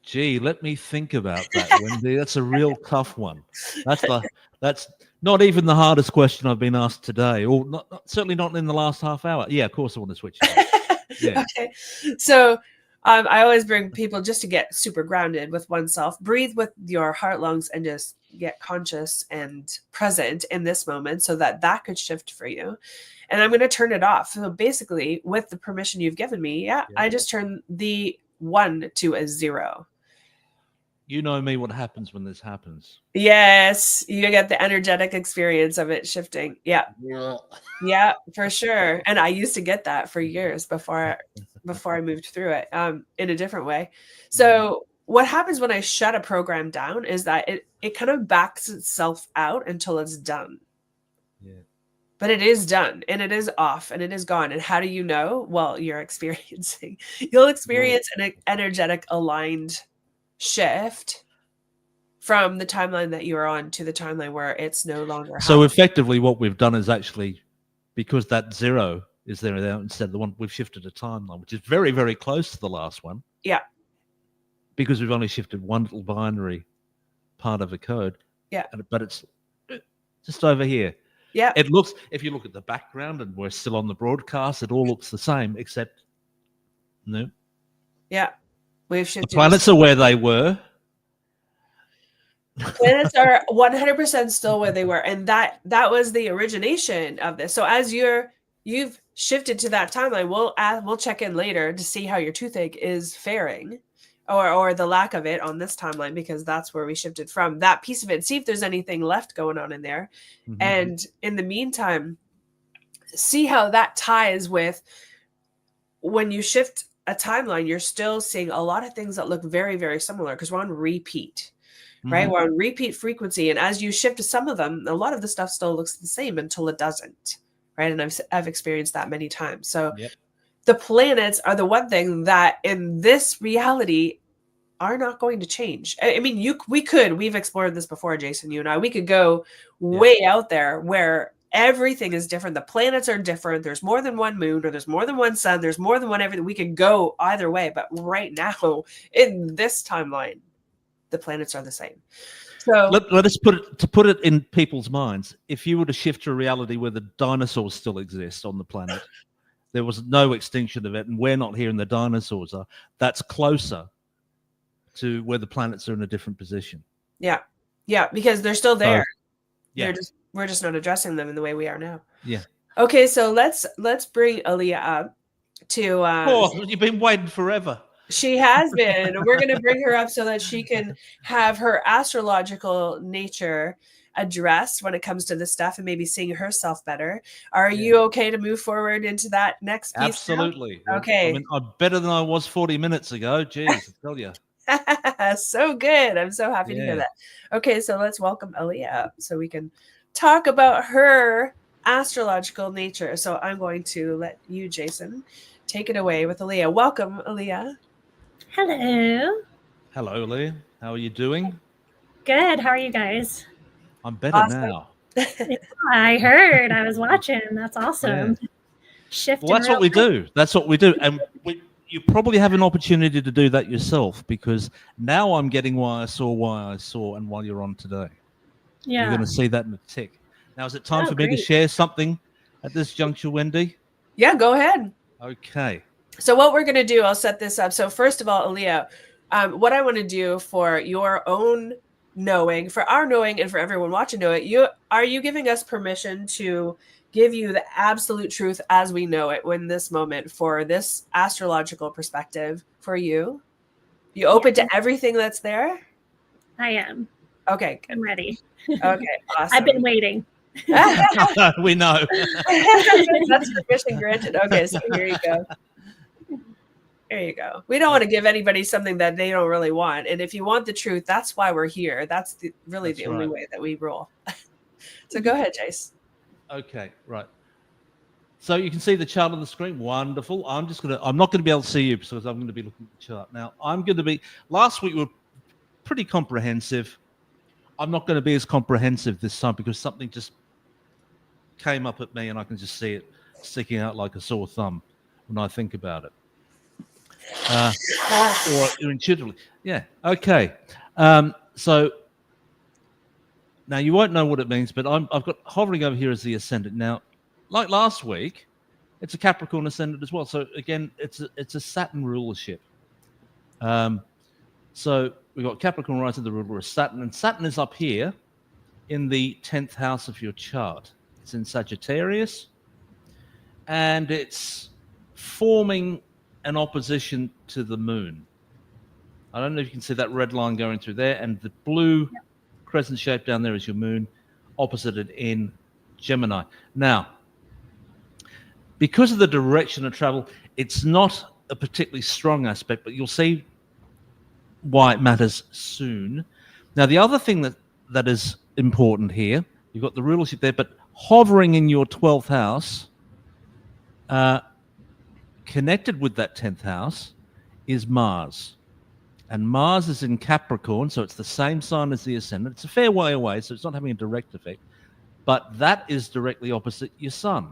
Gee, let me think about that, Wendy. That's a real tough one. That's not even the hardest question I've been asked today, or certainly not in the last half hour. Yeah, of course I want to switch it up. Yeah.
Okay. So I always bring people just to get super grounded with oneself. Breathe with your heart, lungs, and just get conscious and present in this moment so that could shift for you. And I'm going to turn it off. So basically, with the permission you've given me, I just turn the 1 to a 0.
You know me, what happens when this happens.
Yes, you get the energetic experience of it shifting. Yeah. Yeah, for sure. And I used to get that for years before I moved through it in a different way. So what happens when I shut a program down is that it kind of backs itself out until it's done.
Yeah.
But it is done and it is off and it is gone. And how do you know? Well, you'll experience an energetic aligned shift from the timeline that you're on to the timeline where it's no longer
So
happening.
effectively what we've done is actually, because that 0 is there instead of the 1, we've shifted a timeline, which is very, very close to the last one.
Yeah.
Because we've only shifted one little binary part of a code.
Yeah.
But it's just over here.
Yeah.
It looks, if you look at the background and we're still on the broadcast, it all looks the same, except no.
Yeah. We've
The
shifted.
planets are where they were.
Planets are 100% still where they were. And that was the origination of this. So as you've shifted to that timeline, we'll check in later to see how your toothache is faring or the lack of it on this timeline, because that's where we shifted from, that piece of it. See if there's anything left going on in there. Mm-hmm. And in the meantime, see how that ties with when you shift a timeline, you're still seeing a lot of things that look very, very similar because we're on repeat. Right? Mm-hmm. We're on repeat frequency. And as you shift to some of them, a lot of the stuff still looks the same until it doesn't. Right. And I've experienced that many times. So the planets are the one thing that in this reality are not going to change. I mean, we've explored this before, Jason, you and I, we could go way out there where everything is different. The planets are different. There's more than one moon, or there's more than one sun. There's more than one everything. We could go either way. But right now in this timeline, the planets are the same. So
let us put it in people's minds. If you were to shift to a reality where the dinosaurs still exist on the planet, there was no extinction of it, and we're not here and the dinosaurs are, that's closer to where the planets are in a different position.
Yeah. Yeah, because they're still there. We're just not addressing them in the way we are now.
Yeah.
Okay, so let's bring Aaliyah up to
you've been waiting forever.
She has been. We're going to bring her up so that she can have her astrological nature addressed when it comes to this stuff and maybe seeing herself better. Are you okay to move forward into that next piece?
Absolutely.
Now? Okay.
I mean, I'm better than I was 40 minutes ago. Jeez, I tell you.
So good. I'm so happy to hear that. Okay, so let's welcome Aaliyah up so we can talk about her astrological nature. So I'm going to let you, Jason, take it away with Aaliyah. Welcome, Aaliyah.
Hello.
Hello, Lee. How are you doing?
Good. How are you guys?
I'm better now.
I heard. I was watching. That's awesome.
Yeah.
Shifting.
Well, that's what we do. That's what we do. And you probably have an opportunity to do that yourself, because now I'm getting why I saw, and why you're on today.
Yeah.
You're going to see that in a tick. Now, is it time for me to share something at this juncture, Wendy?
Yeah, go ahead.
Okay.
So what we're going to do, I'll set this up. So first of all, Aaliyah, what I want to do for your own knowing, for our knowing, and for everyone watching know it, are you giving us permission to give you the absolute truth as we know it in this moment for this astrological perspective for you? You open to everything that's there?
I am.
Okay, good.
I'm ready.
Okay, awesome.
I've been waiting.
We know.
That's permission granted. Okay, so here you go. There you go. We don't want to give anybody something that they don't really want. And if you want the truth, that's why we're here. That's the only way that we roll. So go ahead, Jace.
Okay, right. So you can see the chart on the screen. Wonderful. I'm not going to be able to see you because I'm going to be looking at the chart. Now, last week we were pretty comprehensive. I'm not going to be as comprehensive this time because something just came up at me and I can just see it sticking out like a sore thumb when I think about it. Or intuitively. Yeah. Okay. So now you won't know what it means, but I've got hovering over here as the ascendant. Now, like last week, it's a Capricorn ascendant as well. So again, it's a Saturn rulership. So we've got Capricorn rising, the ruler of Saturn, and Saturn is up here in the 10th house of your chart. It's in Sagittarius, and it's forming an opposition to the moon. I don't know if you can see that red line going through there, and the blue crescent shape down there is your moon, opposited in Gemini. Now, because of the direction of travel, it's not a particularly strong aspect, but you'll see why it matters soon. Now, the other thing that is important here, you've got the rulership there, but hovering in your 12th house, connected with that 10th house, is Mars. And Mars is in Capricorn, so it's the same sign as the ascendant. It's a fair way away, so it's not having a direct effect. But that is directly opposite your sun.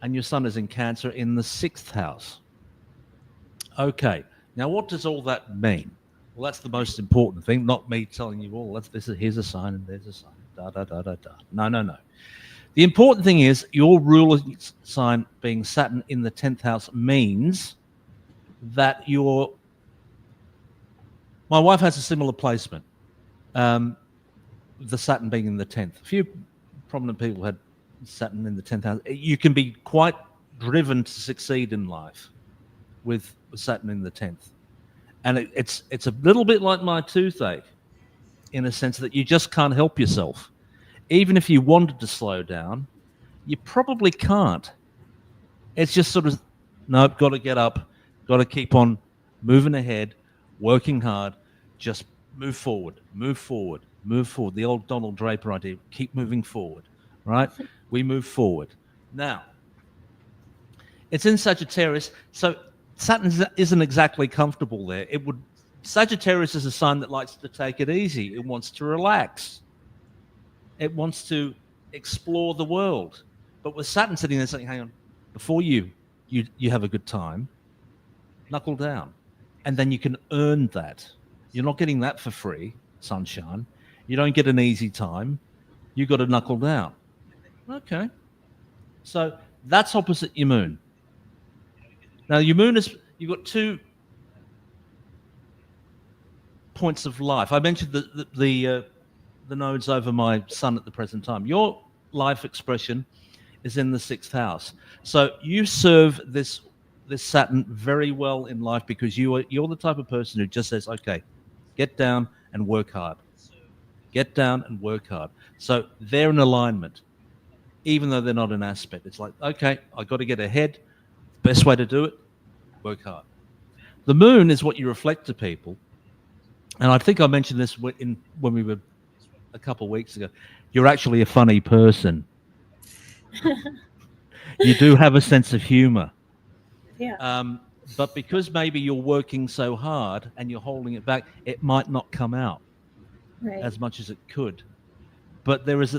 And your sun is in Cancer in the 6th house. Okay, now what does all that mean? Well, that's the most important thing, not me telling you all, here's a sign and there's a sign, da-da-da-da-da. No. The important thing is your ruler sign being Saturn in the 10th house means that my wife has a similar placement, the Saturn being in the 10th. A few prominent people had Saturn in the 10th house. You can be quite driven to succeed in life with Saturn in the 10th. And it's a little bit like my toothache in a sense that you just can't help yourself. Even if you wanted to slow down, you probably can't. It's just sort of, nope, got to get up, got to keep on moving ahead, working hard, just move forward. The old Donald Draper idea, keep moving forward, right? We move forward. Now, it's in Sagittarius, so Saturn isn't exactly comfortable there. Sagittarius is a sign that likes to take it easy. It wants to relax. It wants to explore the world. But with Saturn sitting there saying, hang on, before you have a good time, knuckle down. And then you can earn that. You're not getting that for free, sunshine. You don't get an easy time. You got to knuckle down. Okay. So that's opposite your moon. Now, your moon you've got 2 points of life. I mentioned the nodes over my sun at the present time. Your life expression is in the 6th house. So you serve this Saturn very well in life because you're the type of person who just says, okay, get down and work hard. Get down and work hard. So they're in alignment, even though they're not an aspect. It's like, okay, I got to get ahead. Best way to do it, work hard. The moon is what you reflect to people. And I think I mentioned this when we were a couple of weeks ago. You're actually a funny person. You do have a sense of humor.
Yeah.
But because maybe you're working so hard and you're holding it back, it might not come out as much as it could. But there is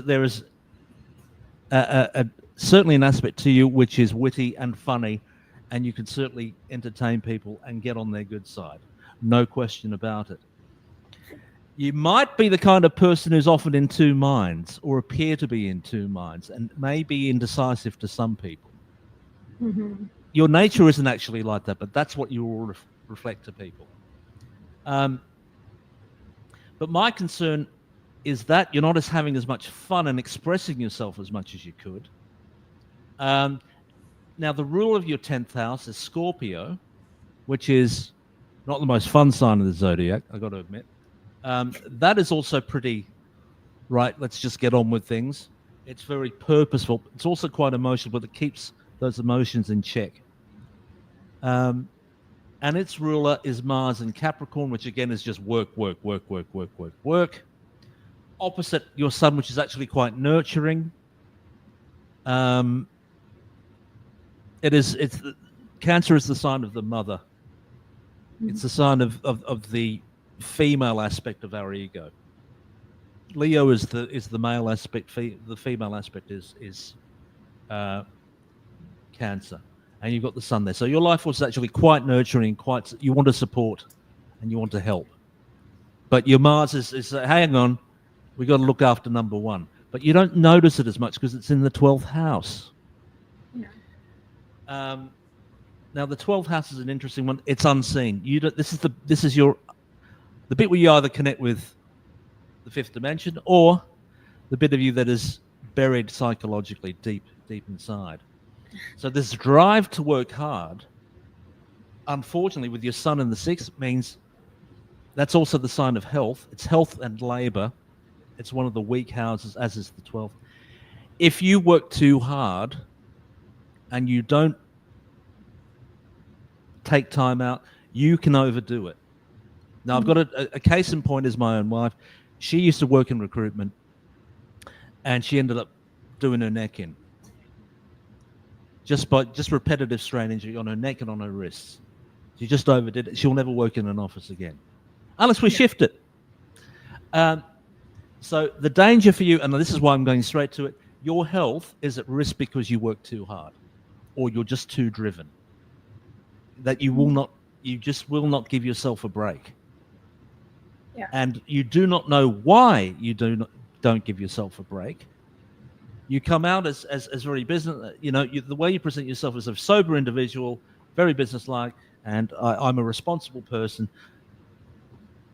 certainly an aspect to you which is witty and funny, and you can certainly entertain people and get on their good side. No question about it. You might be the kind of person who's often in 2 minds or appear to be in 2 minds and may be indecisive to some people.
Mm-hmm.
Your nature isn't actually like that, but that's what you will reflect to people. But my concern is that you're not having as much fun and expressing yourself as much as you could. Now, the rule of your 10th house is Scorpio, which is not the most fun sign of the zodiac, I've got to admit. That is also pretty, right, let's just get on with things. It's very purposeful. It's also quite emotional, but it keeps those emotions in check. And its ruler is Mars in Capricorn, which again is just work. Opposite your sun, which is actually quite nurturing. Cancer is the sign of the mother. It's the sign of the female aspect of our ego. Leo is the male aspect. The female aspect is Cancer, and you've got the sun there. So your life was actually quite nurturing. You want to support, and you want to help. But your Mars is hang on, we got to look after number 1. But you don't notice it as much because it's in the 12th house. Yeah. Now the 12th house is an interesting one. It's unseen. This is the bit where you either connect with the 5th dimension or the bit of you that is buried psychologically deep inside. So this drive to work hard, unfortunately, with your sun in the 6th, it means that's also the sign of health. It's health and labor. It's one of the weak houses, as is the 12th. If you work too hard and you don't take time out, you can overdo it. Now, I've got a case in point is my own wife. She used to work in recruitment, and she ended up doing her neck in. Just repetitive strain injury on her neck and on her wrists. She just overdid it. She'll never work in an office again, unless we shift it. So the danger for you, and this is why I'm going straight to it, your health is at risk because you work too hard, or you're just too driven. That you just will not give yourself a break.
Yeah.
And you do not know why you don't give yourself a break. You come out as very business, the way you present yourself as a sober individual, very businesslike, and I'm a responsible person.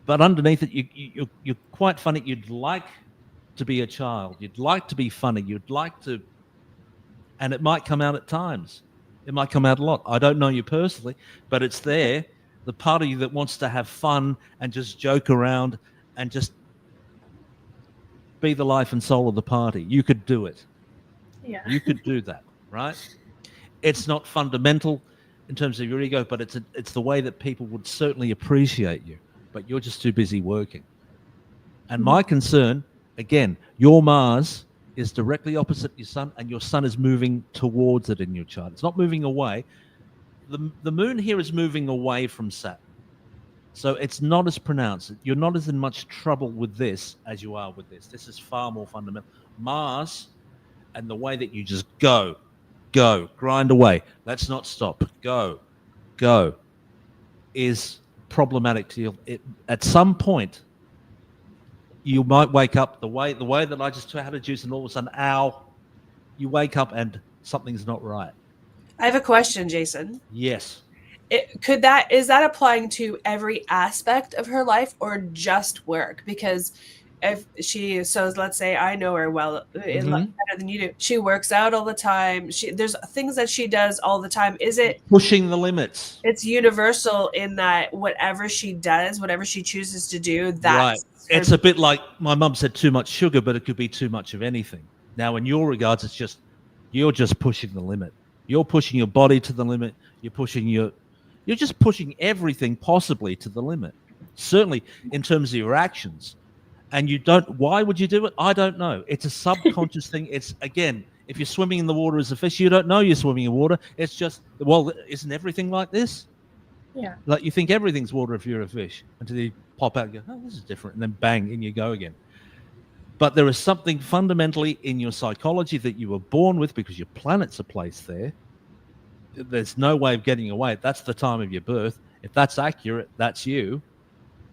But underneath it, you're quite funny. You'd like to be a child. You'd like to be funny. You'd like to, and it might come out at times. It might come out a lot. I don't know you personally, but it's there. The part of you that wants to have fun and just joke around and just be the life and soul of the party. You could do it.
Yeah.
You could do that, right? It's not fundamental in terms of your ego, but it's the way that people would certainly appreciate you. But you're just too busy working. And my concern, again, your Mars is directly opposite your sun, and your sun is moving towards it in your chart. It's not moving away. The moon here is moving away from Saturn. So it's not as pronounced. You're not as in much trouble with this as you are with this. This is far more fundamental. Mars and the way that you just go, grind away. Let's not stop. Go, is problematic to you. At some point, you might wake up the way that I just had a juice, and all of a sudden, ow, you wake up and something's not right.
I have a question, Jason.
Yes.
Is that applying to every aspect of her life or just work? Because let's say I know her well, better than you do. She works out all the time. There's things that she does all the time. Is it
pushing the limits?
It's universal in that whatever she does, whatever she chooses to do, that's
right. It's a bit like my mum said, too much sugar, but it could be too much of anything. Now, in your regards, it's just you're just pushing the limit. You're pushing your body to the limit. You're just pushing everything possibly to the limit. Certainly in terms of your actions. And why would you do it? I don't know. It's a subconscious thing. It's, again, if you're swimming in the water as a fish, you don't know you're swimming in water. It's just, well, isn't everything like this?
Yeah.
Like you think everything's water if you're a fish until you pop out and go, oh, this is different. And then bang, in you go again. But there is something fundamentally in your psychology that you were born with because your planets are placed there. There's no way of getting away. That's the time of your birth. If that's accurate, that's you.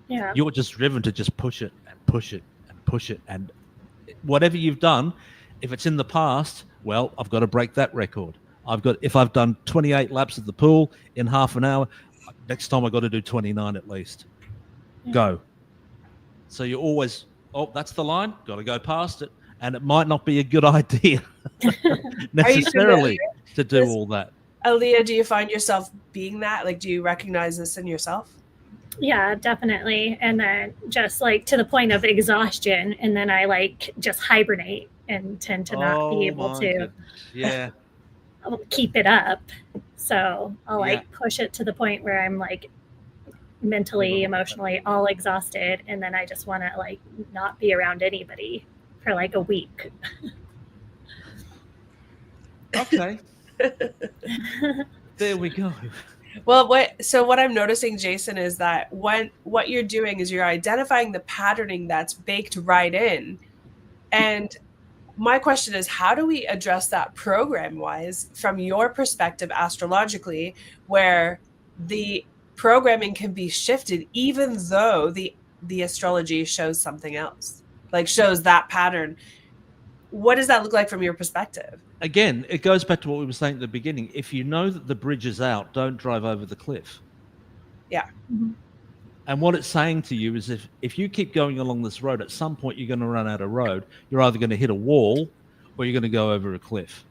Yeah.
You're just driven to just push it and push it and push it. And whatever you've done, if it's in the past, well, I've got to break that record. If I've done 28 laps of the pool in half an hour, next time I've got to do 29 at least. Yeah. Go. So you're always, that's the line, got to go past it. And it might not be a good idea necessarily to do all that.
Aaliyah, do you find yourself being that? Like, do you recognize this in yourself?
Yeah, definitely. And then just like to the point of exhaustion. And then I just hibernate and tend to not be able to keep it up. So I'll push it to the point where I'm mentally, emotionally all exhausted. And then I just want to not be around anybody for a week.
Okay. There we go.
Well, what I'm noticing, Jason, is that what you're doing is you're identifying the patterning that's baked right in. And my question is, how do we address that program-wise from your perspective astrologically, where the programming can be shifted even though the astrology shows something else, shows that pattern? What does that look like from your perspective?
Again, it goes back to what we were saying at the beginning. If you know that the bridge is out, don't drive over the cliff.
Yeah.
Mm-hmm.
And what it's saying to you is if you keep going along this road, at some point you're going to run out of road. You're either going to hit a wall or you're going to go over a cliff.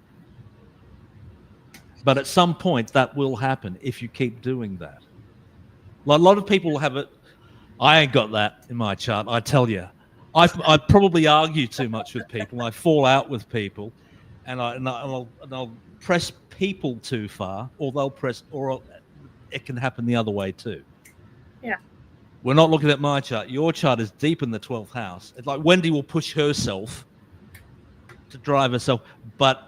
But at some point, that will happen if you keep doing that. Like a lot of people have it. I ain't got that in my chart. I tell you, I probably argue too much with people. I fall out with people, and I'll press people too far, or they'll press, or it can happen the other way too.
Yeah.
We're not looking at my chart. Your chart is deep in the 12th house. It's like Wendy will push herself to drive herself, but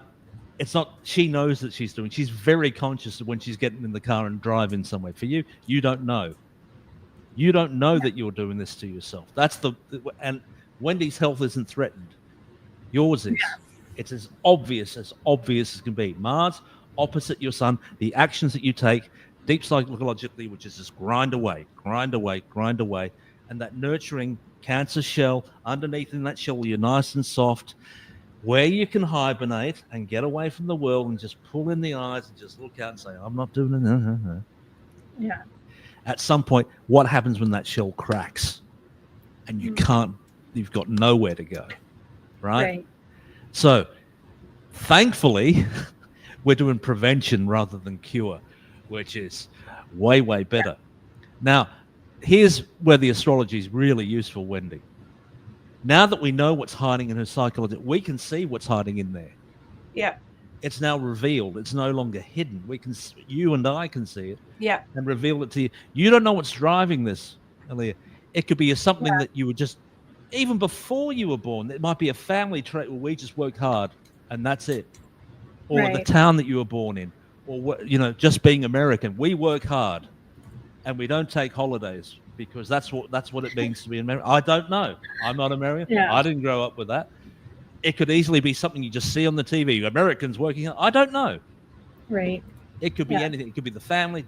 it's not, she knows that she's doing, she's very conscious of when she's getting in the car and driving somewhere. For you, you don't know. You don't know that you're doing this to yourself. That's and Wendy's health isn't threatened. Yours is. Yeah. It's as obvious as can be. Mars, opposite your sun, the actions that you take, deep psychologically, which is just grind away. And that nurturing Cancer shell, underneath in that shell, you're nice and soft, where you can hibernate and get away from the world and just pull in the eyes and just look out and say, I'm not doing it.
Yeah.
At some point, what happens when that shell cracks and you can't, you've got nowhere to go, right? So thankfully, we're doing prevention rather than cure, which is way, way better. Now, here's where the astrology is really useful, Wendy. Now that we know what's hiding in her psychology, we can see what's hiding in there.
Yeah.
It's now revealed. It's no longer hidden. We can, you and I can see it.
Yeah.
And reveal it to you. You don't know what's driving this, Aaliyah. It could be something that you were just, even before you were born, it might be a family trait where we just work hard and that's it. Or the town that you were born in, or, you know, just being American. We work hard and we don't take holidays because that's what it means to be American. I don't know. I'm not American.
Yeah.
I didn't grow up with that. It could easily be something you just see on the TV. Americans working hard. I don't know.
Right.
It could be anything. It could be the family,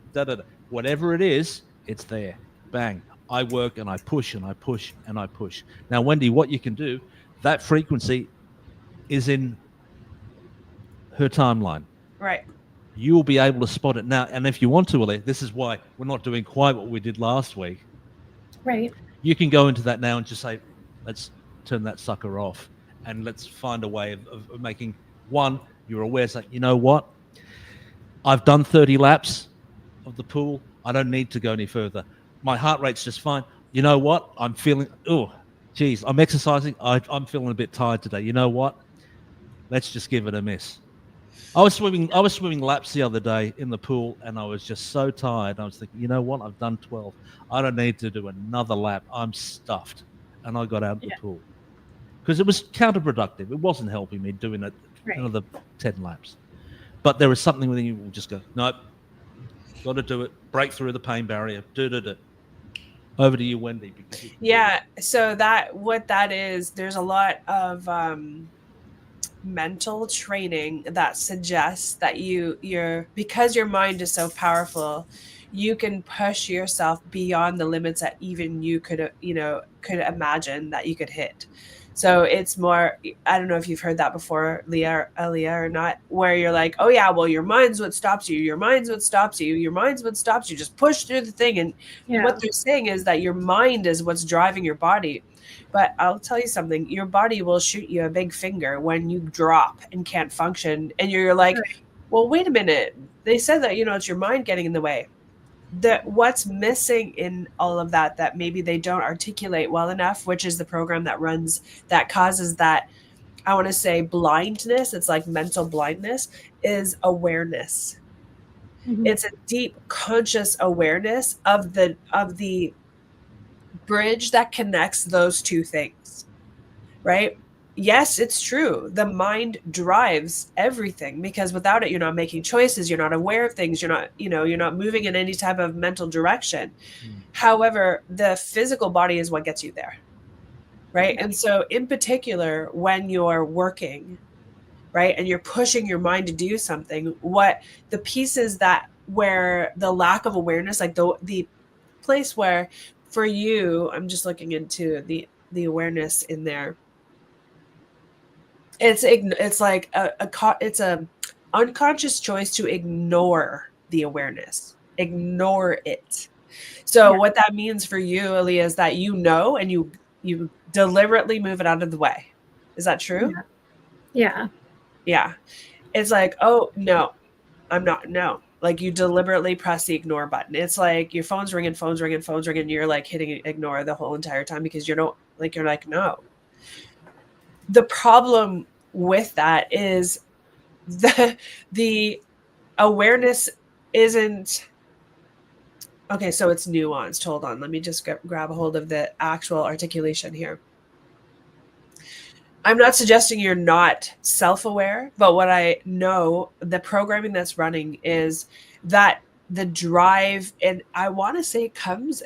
whatever it is, it's there. Bang. I work and I push and I push and I push. Now, Wendy, what you can do, that frequency is in her timeline.
Right.
You will be able to spot it now. And if you want to, Aaliyah, this is why we're not doing quite what we did last week.
Right.
You can go into that now and just say, let's turn that sucker off and let's find a way of making, one, you're aware, say, you know what? I've done 30 laps of the pool. I don't need to go any further. My heart rate's just fine. You know what? I'm feeling, I'm exercising. I'm feeling a bit tired today. You know what? Let's just give it a miss. I was swimming laps the other day in the pool and I was just so tired. I was thinking, you know what? I've done 12. I don't need to do another lap. I'm stuffed. And I got out of the pool because it was counterproductive. It wasn't helping me doing it another 10 laps. But there was something within you will just go, nope, got to do it. Break through the pain barrier. Do. Over to you, Wendy.
So what that is, there's a lot of mental training that suggests that you're because your mind is so powerful, you can push yourself beyond the limits that even you could imagine that you could hit. So it's more, I don't know if you've heard that before, Aaliyah, or not, where you're like, oh yeah, well, your mind's what stops you. Just push through the thing. And what they're saying is that your mind is what's driving your body. But I'll tell you something, your body will shoot you a big finger when you drop and can't function. And you're like, well, wait a minute. They said that, it's your mind getting in the way. What's missing in all of that maybe they don't articulate well enough, which is the program that causes that, I want to say, blindness. It's like mental blindness, is awareness. Mm-hmm. It's a deep conscious awareness of the bridge that connects those two things, right? Yes, it's true. The mind drives everything because without it, you're not making choices. You're not aware of things. You're not moving in any type of mental direction. However, the physical body is what gets you there, right? And so in particular, when you're working, right, and you're pushing your mind to do something, what the pieces where the lack of awareness, like the place where for you, I'm just looking into the awareness in there. It's like it's a unconscious choice to ignore the awareness, ignore it. So what that means for you, Aaliyah, is that and you deliberately move it out of the way. Is that true?
Yeah.
It's like, oh no, I'm not, no. Like you deliberately press the ignore button. It's like your phone's ringing, phone's ringing, phone's ringing. You're like hitting ignore the whole entire time because you're like, no. The problem with that is the awareness isn't, okay, so it's nuanced. Hold on. Let me just grab a hold of the actual articulation here. I'm not suggesting you're not self-aware, but what I know, the programming that's running is that the drive, and I want to say comes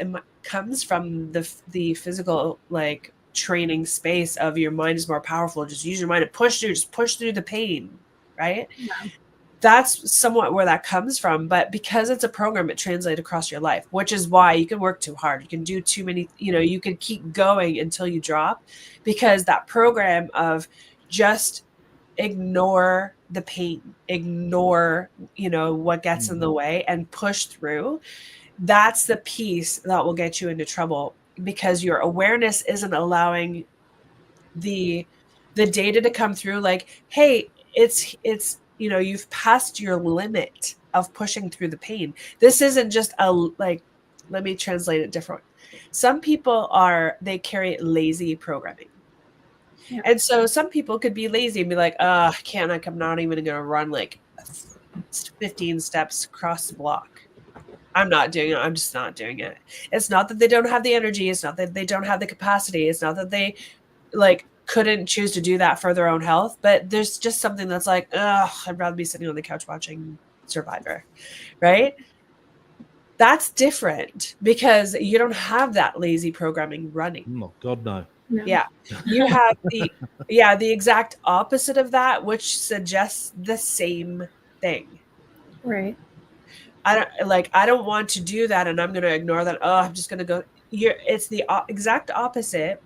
from the physical like training space of your mind is more powerful. Just use your mind to just push through the pain, right?
Yeah.
That's somewhat where that comes from. But because it's a program, it translates across your life, which is why you can work too hard. You can do too many, you can keep going until you drop, because that program of just ignore the pain, ignore, what gets in the way and push through. That's the piece that will get you into trouble, because your awareness isn't allowing the data to come through like, hey, it's you've passed your limit of pushing through the pain. This isn't just like, let me translate it different. Some people they carry lazy programming.
Yeah.
And so some people could be lazy and be like, I can't, like, I'm not even going to run like 15 steps across the block. I'm not doing it. I'm just not doing it. It's not that they don't have the energy. It's not that they don't have the capacity. It's not that they like couldn't choose to do that for their own health, but there's just something that's like, I'd rather be sitting on the couch watching Survivor, right? That's different because you don't have that lazy programming running.
Oh, God, no.
No.
Yeah. You have the exact opposite of that, which suggests the same thing.
Right.
I don't want to do that, and I'm going to ignore that. Oh, I'm just going to go. It's the exact opposite,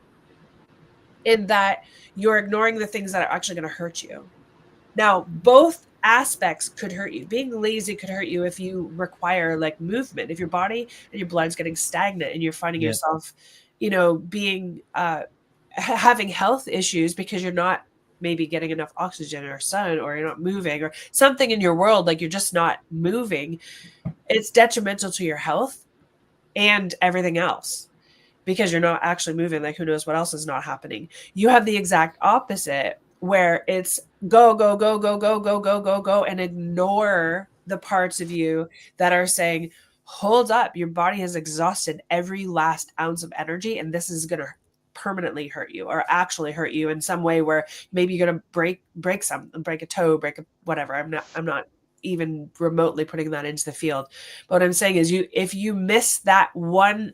in that you're ignoring the things that are actually going to hurt you. Now, both aspects could hurt you. Being lazy could hurt you if you require like movement, if your body and your blood's getting stagnant and you're finding yourself, being having health issues because you're not maybe getting enough oxygen or sun, or you're not moving, or something in your world, like you're just not moving. It's detrimental to your health and everything else, because you're not actually moving. Like, who knows what else is not happening. You have the exact opposite, where it's go, go, go, go, go, go, go, go, go, and ignore the parts of you that are saying, hold up, your body has exhausted every last ounce of energy, and this is going to permanently hurt you, or actually hurt you in some way where maybe you're going to break a toe, whatever. I'm not even remotely putting that into the field. But what I'm saying is, if you miss that one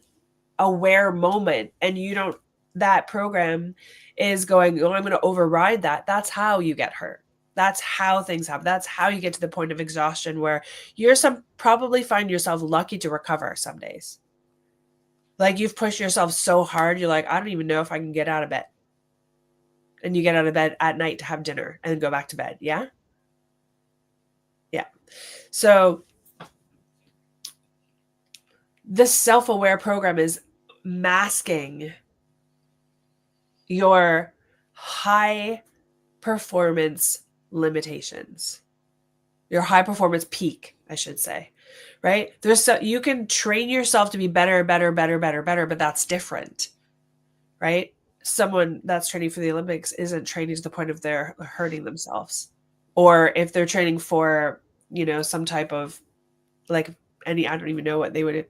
aware moment and that program is going, I'm going to override that, that's how you get hurt. That's how things happen. That's how you get to the point of exhaustion where you're probably find yourself lucky to recover some days. Like, you've pushed yourself so hard, you're like, I don't even know if I can get out of bed. And you get out of bed at night to have dinner and go back to bed. Yeah. Yeah. So this self-aware program is masking your high performance limitations, your high performance peak, I should say, right? You can train yourself to be better, but that's different, right? Someone that's training for the Olympics isn't training to the point of they're hurting themselves. Or if they're training for, some type of like I don't even know what they would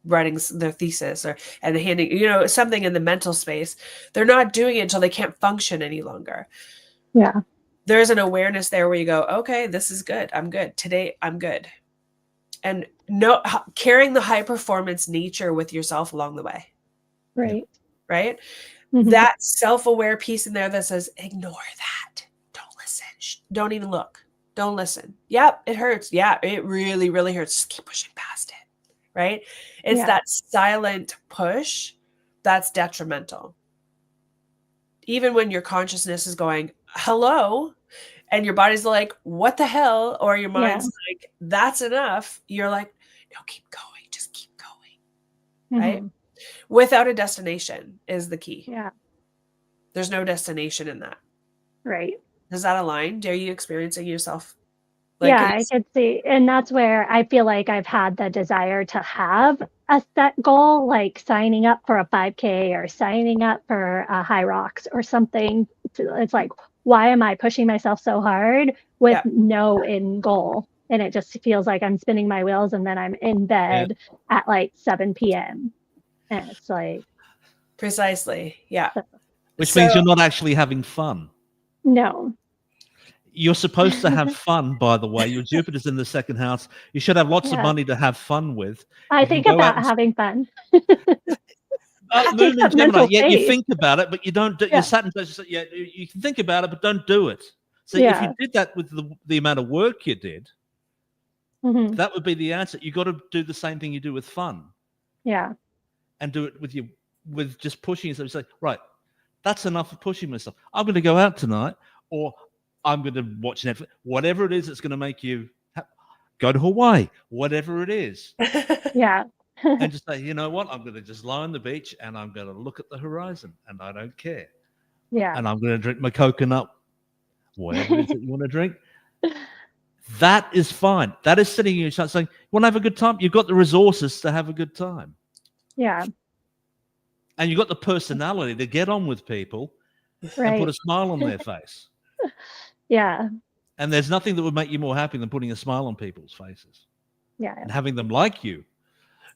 writing their thesis and handing, something in the mental space. They're not doing it until they can't function any longer.
Yeah.
There's an awareness there where you go, okay, this is good. I'm good. Today, I'm good. And carrying the high performance nature with yourself along the way.
Right.
Right?
Mm-hmm.
That self-aware piece in there that says, ignore that. Don't listen. Don't even look. Don't listen. Yep, it hurts. Yeah, it really, really hurts. Just keep pushing past it. Right? It's that silent push that's detrimental. Even when your consciousness is going, hello, and your body's like, what the hell? Or your mind's like, that's enough. You're like, no, keep going. Just keep going. Right? Without a destination is the key.
Yeah.
There's no destination in that.
Right.
Does that align? Are you experiencing yourself Like,
Yeah, I could see. And that's where I feel like I've had the desire to have a set goal, like signing up for a 5K or signing up for a High Rocks or something. It's like, why am I pushing myself so hard with
Yeah.
no end goal? And it just feels like I'm spinning my wheels and then I'm in bed at like 7 p.m. And it's like,
Precisely. Yeah.
Which
So,
means you're not actually having fun.
no.
You're supposed to have fun, by the way. Your Jupiter's in the second house. You should have lots of
Yeah.
money to have fun with.
I
You can
think
go out
about
and
having fun.
Moon and Gemini.
mental
Yeah, you
space.
think about it, but you don't do.
Yeah.
Your Saturn does. Yeah, you can think about it, but don't do it. So if
Yeah.
you did that with the amount of work you did,
Mhm.
that would be the answer. You got to do the same thing you do with fun,
Yeah.
and do it with just pushing yourself. You say, right, that's enough of pushing myself. I'm going to go out tonight, or I'm going to watch Netflix. Whatever it is that's going to make you go to Hawaii. Whatever it is.
Yeah.
And just say, you know what? I'm going to just lie on the beach and I'm going to look at the horizon, and I don't care.
Yeah.
And I'm going to drink my coconut, whatever it is that you want to drink. That is fine. That is sitting in your chart saying, you want to have a good time? You've got the resources to have a good time.
Yeah.
And you've got the personality to get on with people and put
Right.
a smile on their face.
Yeah.
And there's nothing that would make you more happy than putting a smile on people's faces
Yeah.
and having them like you.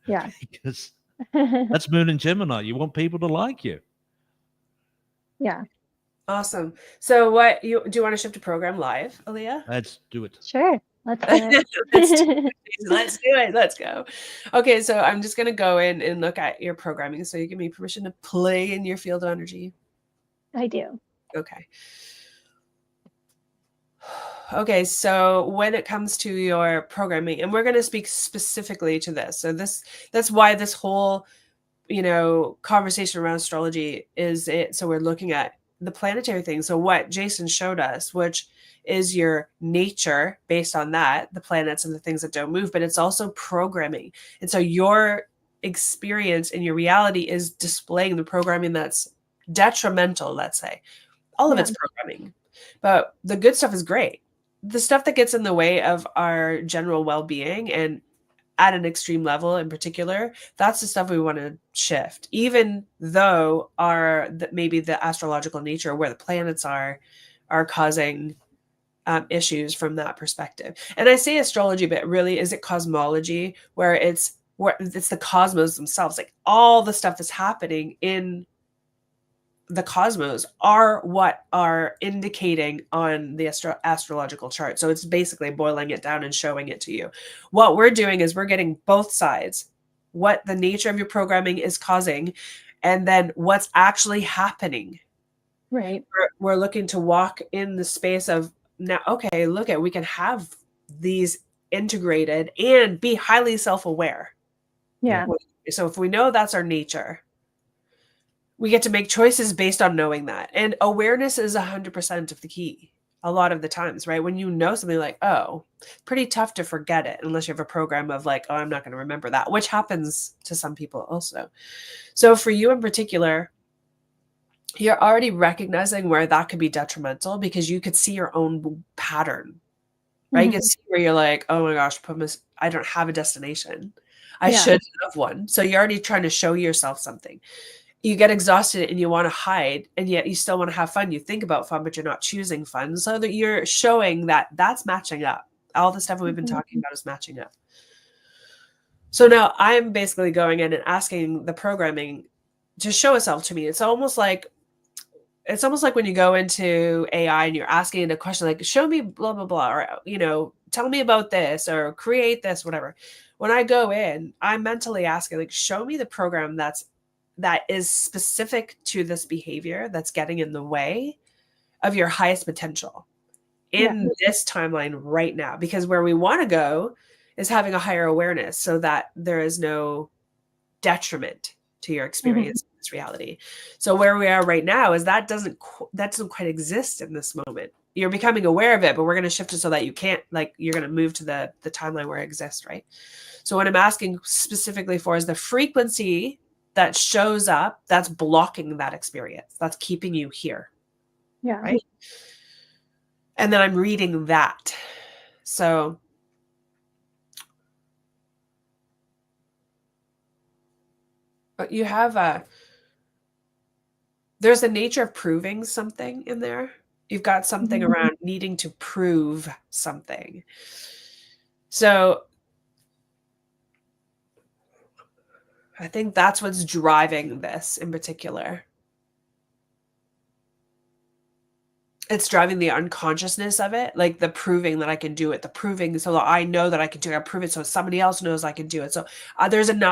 Yeah.
Because that's Moon and Gemini. You want people to like you.
Yeah.
Awesome. So what do you want to shift to program live, Aaliyah?
Let's do it.
Sure. Let's do it.
Let's do it. Let's go. Okay, so I'm just going to go in and look at your programming. So you give me permission to play in your field of energy.
I do.
Okay. Okay, so when it comes to your programming, and we're going to speak specifically to this. So that's why this whole, conversation around astrology is it. So we're looking at the planetary thing. So what Jason showed us, which is your nature based on that, the planets and the things that don't move, but it's also programming. And so your experience and your reality is displaying the programming that's detrimental, let's say. All of it's programming. But the good stuff is great. The stuff that gets in the way of our general well-being and at an extreme level in particular, that's the stuff we want to shift, even though maybe the astrological nature where the planets are causing issues from that perspective. And I say astrology, but really is it cosmology, where it's the cosmos themselves, like all the stuff that's happening in the cosmos are what are indicating on the astrological chart. So it's basically boiling it down and showing it to you. What we're doing is we're getting both sides, what the nature of your programming is causing, and then what's actually happening.
Right.
We're looking to walk in the space of now, okay, we can have these integrated and be highly self-aware.
Yeah.
So if we know that's our nature, we get to make choices based on knowing that. And awareness is 100% of the key a lot of the times, right? When you know something like, oh, pretty tough to forget it unless you have a program of like, oh, I'm not going to remember that, which happens to some people also. So for you in particular, you're already recognizing where that could be detrimental because you could see your own pattern, right? You can see where you're like, oh my gosh, I don't have a destination. I should have one. So you're already trying to show yourself something. You get exhausted and you want to hide, and yet you still want to have fun. You think about fun, but you're not choosing fun. So that you're showing that that's matching up. All the stuff we've been talking about is matching up. So now I'm basically going in and asking the programming to show itself to me. It's almost like when you go into AI and you're asking it a question like, show me blah, blah, blah, or, tell me about this or create this, whatever. When I go in, I'm mentally asking, like, show me the program that is specific to this behavior that's getting in the way of your highest potential in this timeline right now. Because where we want to go is having a higher awareness so that there is no detriment to your experience in this reality. So where we are right now is that doesn't quite exist in this moment. You're becoming aware of it, but we're going to shift it so that you can't, like, you're going to move to the timeline where it exists, right? So what I'm asking specifically for is the frequency that shows up that's blocking that experience, that's keeping you here.
Yeah.
Right. And then I'm reading that. So you have there's a nature of proving something in there. You've got something around needing to prove something. So I think that's what's driving this in particular. It's driving the unconsciousness of it, like the proving that I can do it, the proving so that I know that I can do it. I prove it so somebody else knows I can do it. So there isn't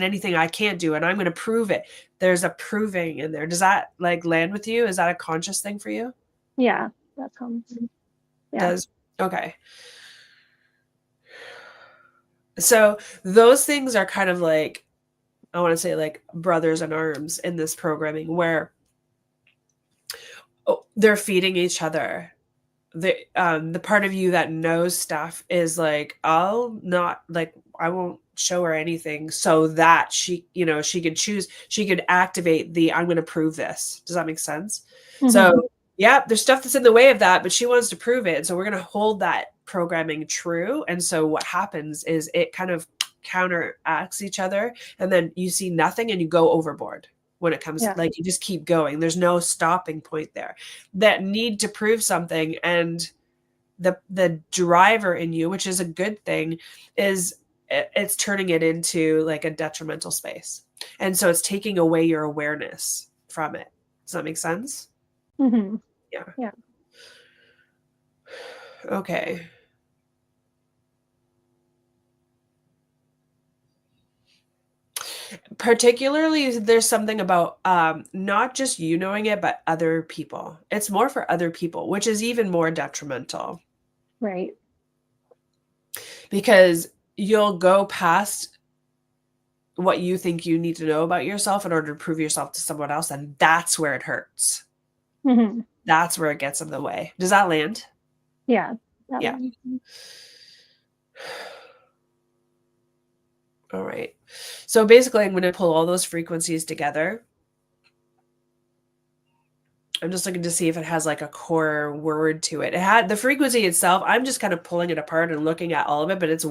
anything I can't do, and I'm going to prove it. There's a proving in there. Does that like land with you? Is that a conscious thing for you?
Yeah, that sounds. Yeah.
Does okay. So those things are kind of like, I want to say like brothers in arms in this programming where they're feeding each other. The part of you that knows stuff is like, I'll not like, I won't show her anything so that she, she could choose, she could activate I'm going to prove this. Does that make sense? So yeah, there's stuff that's in the way of that, but she wants to prove it. And so we're going to hold that programming true. And so what happens is it kind of counteracts each other. And then you see nothing and you go overboard when it comes like you just keep going. There's no stopping point there. That need to prove something, and the driver in you, which is a good thing, is it's turning it into like a detrimental space. And so it's taking away your awareness from it. Does that make sense? Yeah. Okay. Particularly, there's something about not just you knowing it, but other people. It's more for other people, which is even more detrimental.
Right.
Because you'll go past what you think you need to know about yourself in order to prove yourself to someone else, and that's where it hurts. That's where it gets in the way. Does that land?
Yeah.
Yeah. All right. So basically, I'm going to pull all those frequencies together. I'm just looking to see if it has like a core word to it. It had the frequency itself. I'm just kind of pulling it apart and looking at all of it, but it's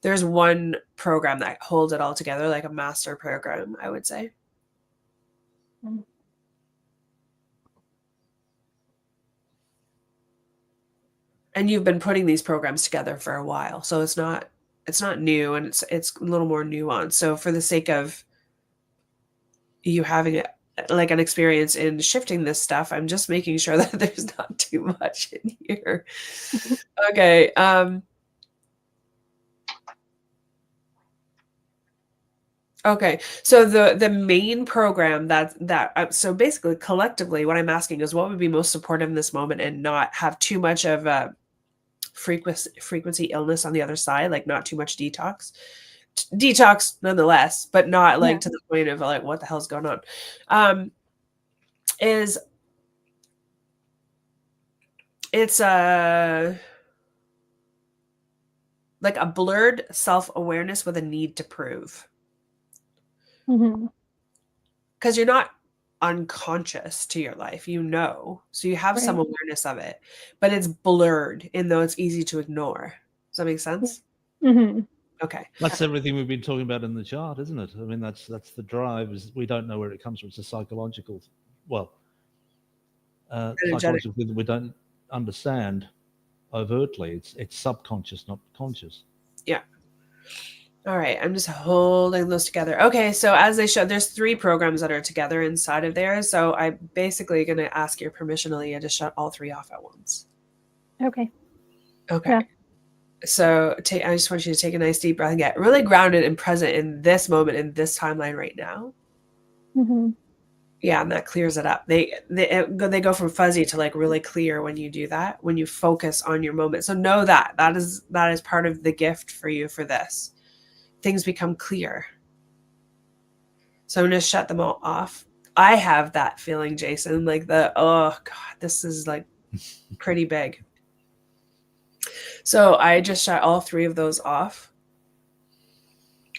there's one program that holds it all together, like a master program, I would say. And you've been putting these programs together for a while, so it's not new, and it's a little more nuanced. So for the sake of you having it like an experience in shifting this stuff, I'm just making sure that there's not too much in here. Okay. Okay. So the main program so basically collectively what I'm asking is what would be most supportive in this moment and not have too much of a frequency illness on the other side, like not too much detox nonetheless, but not like to the point of like what the hell's going on. It's like a blurred self-awareness with a need to prove. Because you're not unconscious to your life, so you have some awareness of it, but it's blurred, and though it's easy to ignore. Does that make sense? Okay.
That's everything we've been talking about in the chart, isn't it? I mean, that's the drive, is we don't know where it comes from. It's a psychological, psychological thing that we don't understand overtly. It's subconscious, not conscious.
Yeah. All right, I'm just holding those together. Okay, so as they show, there's 3 programs that are together inside of there. So I'm basically going to ask your permission, Aaliyah, to shut all 3 off at once.
Okay.
Yeah. So I just want you to take a nice deep breath and get really grounded and present in this moment, in this timeline right now. Yeah, and that clears it up. They go from fuzzy to like really clear when you do that, when you focus on your moment. So know that is part of the gift for you for this. Things become clear. So I'm going to shut them all off. I have that feeling, Jason, like oh God, this is like pretty big. So I just shut all 3 of those off.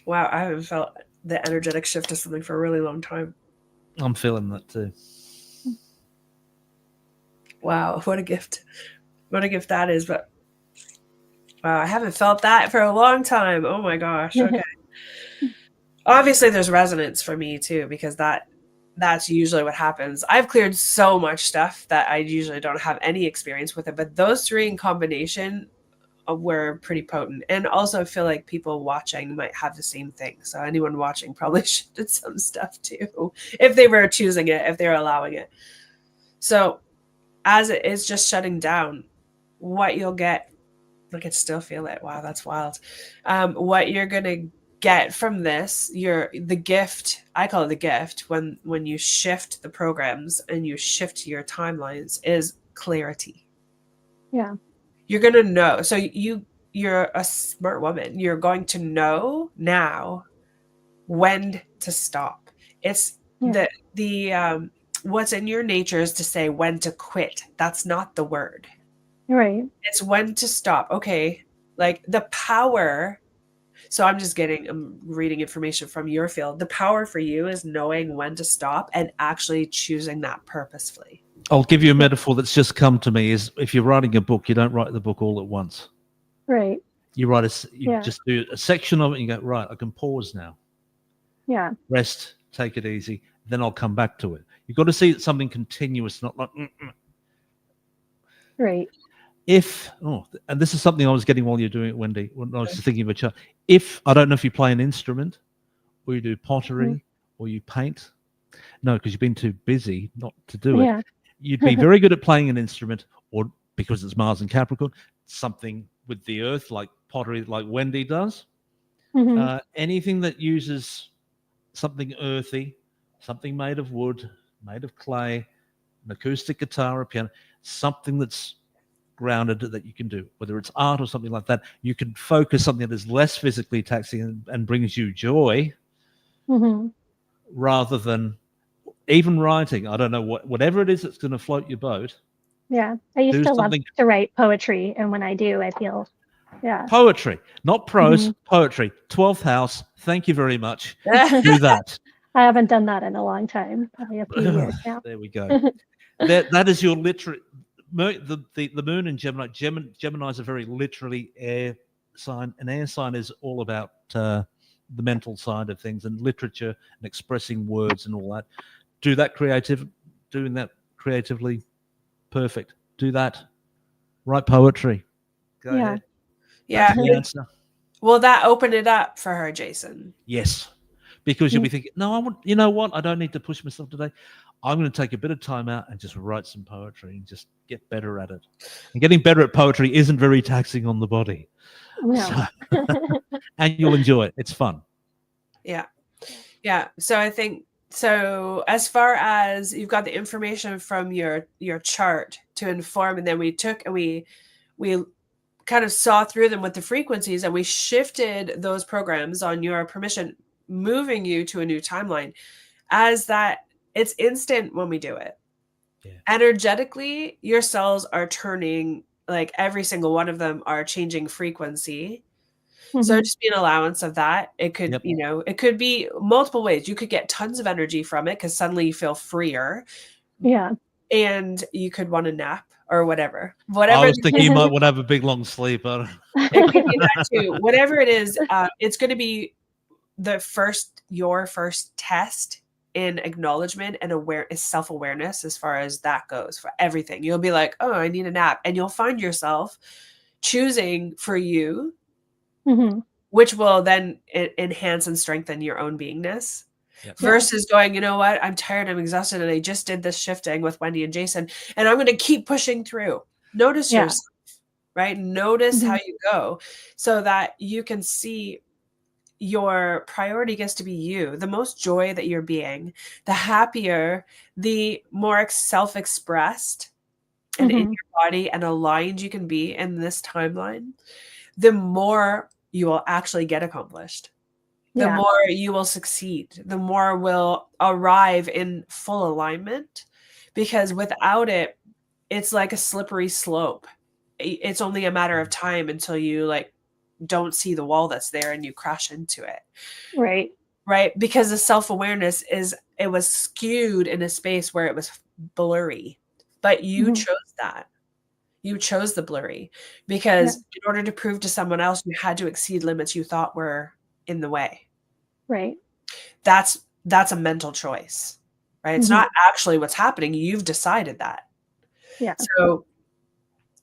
Wow, I haven't felt the energetic shift of something for a really long time.
I'm feeling that too.
Wow, what a gift. What a gift that is. But Wow, I haven't felt that for a long time. Oh my gosh. Okay. Obviously there's resonance for me too, because that's usually what happens. I've cleared so much stuff that I usually don't have any experience with it, but those three in combination were pretty potent. And also I feel like people watching might have the same thing. So anyone watching probably shifted some stuff too, if they were choosing it, if they were allowing it. So as it is just shutting down, what you'll get, I can still feel it. Wow, that's wild. What you're gonna get from this, the gift, I call it the gift, when you shift the programs and you shift your timelines, is clarity.
Yeah.
You're gonna know. So you're a smart woman. You're going to know now when to stop. It's the what's in your nature is to say when to quit. That's not the word.
Right.
It's when to stop. Okay. Like the power. So I'm reading information from your field. The power for you is knowing when to stop and actually choosing that purposefully.
I'll give you a metaphor that's just come to me. Is if you're writing a book, you don't write the book all at once.
Right.
You just do a section of it and you go, right, I can pause now.
Yeah.
Rest, take it easy, then I'll come back to it. You've got to see it's something continuous, not like
Right.
And this is something I was getting while you're doing it, Wendy, when I was thinking of a child. If I don't know if you play an instrument or you do pottery or you paint. No, because you've been too busy not to do it. You'd be very good at playing an instrument, or because it's Mars and Capricorn, something with the earth, like pottery, like Wendy does. Anything that uses something earthy, something made of wood, made of clay, an acoustic guitar, a piano, something that's grounded that you can do, whether it's art or something like that. You can focus something that is less physically taxing and brings you joy, rather than even writing. I don't know, whatever it is that's going to float your boat.
Yeah. I used to love to write poetry, and when I do, I feel
poetry, not prose, poetry. 12th house, thank you very much. Do that.
I haven't done that in a long time, probably a few years now.
There we go. that is your literary. The moon in Gemini. Gemini is a very literally air sign. An air sign is all about the mental side of things and literature and expressing words and all that. Doing that creatively, perfect. Do that. Write poetry. Go ahead.
Yeah. Will that open it up for her, Jason?
Yes. Because you'll be thinking, no, you know what? I don't need to push myself today. I'm going to take a bit of time out and just write some poetry and just get better at it. And getting better at poetry isn't very taxing on the body.
No.
And
you'll enjoy it. It's fun.
Yeah. Yeah. So I think, as far as you've got the information from your chart to inform, and then we kind of saw through them with the frequencies, and we shifted those programs on your permission, moving you to a new timeline. As that, it's instant when we do it. Energetically, your cells are turning, like every single one of them are changing frequency. So just be an allowance of that. It could, it could be multiple ways. You could get tons of energy from it because suddenly you feel freer.
Yeah.
And you could want a nap or whatever.
I was thinking you might want to have a big long sleep.
It could be that too. Whatever it is, it's going to be your first test in acknowledgement and self-awareness as far as that goes for everything. You'll be like, oh, I need a nap. And you'll find yourself choosing for you, which will then enhance and strengthen your own beingness. Versus going, you know what, I'm tired, I'm exhausted, and I just did this shifting with Wendy and Jason, and I'm going to keep pushing through. Notice yourself, right? Notice how you go, so that you can see your priority gets to be you. The most joy that you're being, the happier, the more self-expressed and in your body and aligned you can be in this timeline, the more you will actually get accomplished. The more you will succeed, the more will arrive in full alignment, because without it, it's like a slippery slope. It's only a matter of time until you don't see the wall that's there and you crash into it. Right. Because the self-awareness it was skewed in a space where it was blurry, but you chose that. You chose the blurry because in order to prove to someone else, you had to exceed limits you thought were in the way.
Right.
That's a mental choice, right? It's not actually what's happening. You've decided that.
Yeah.
So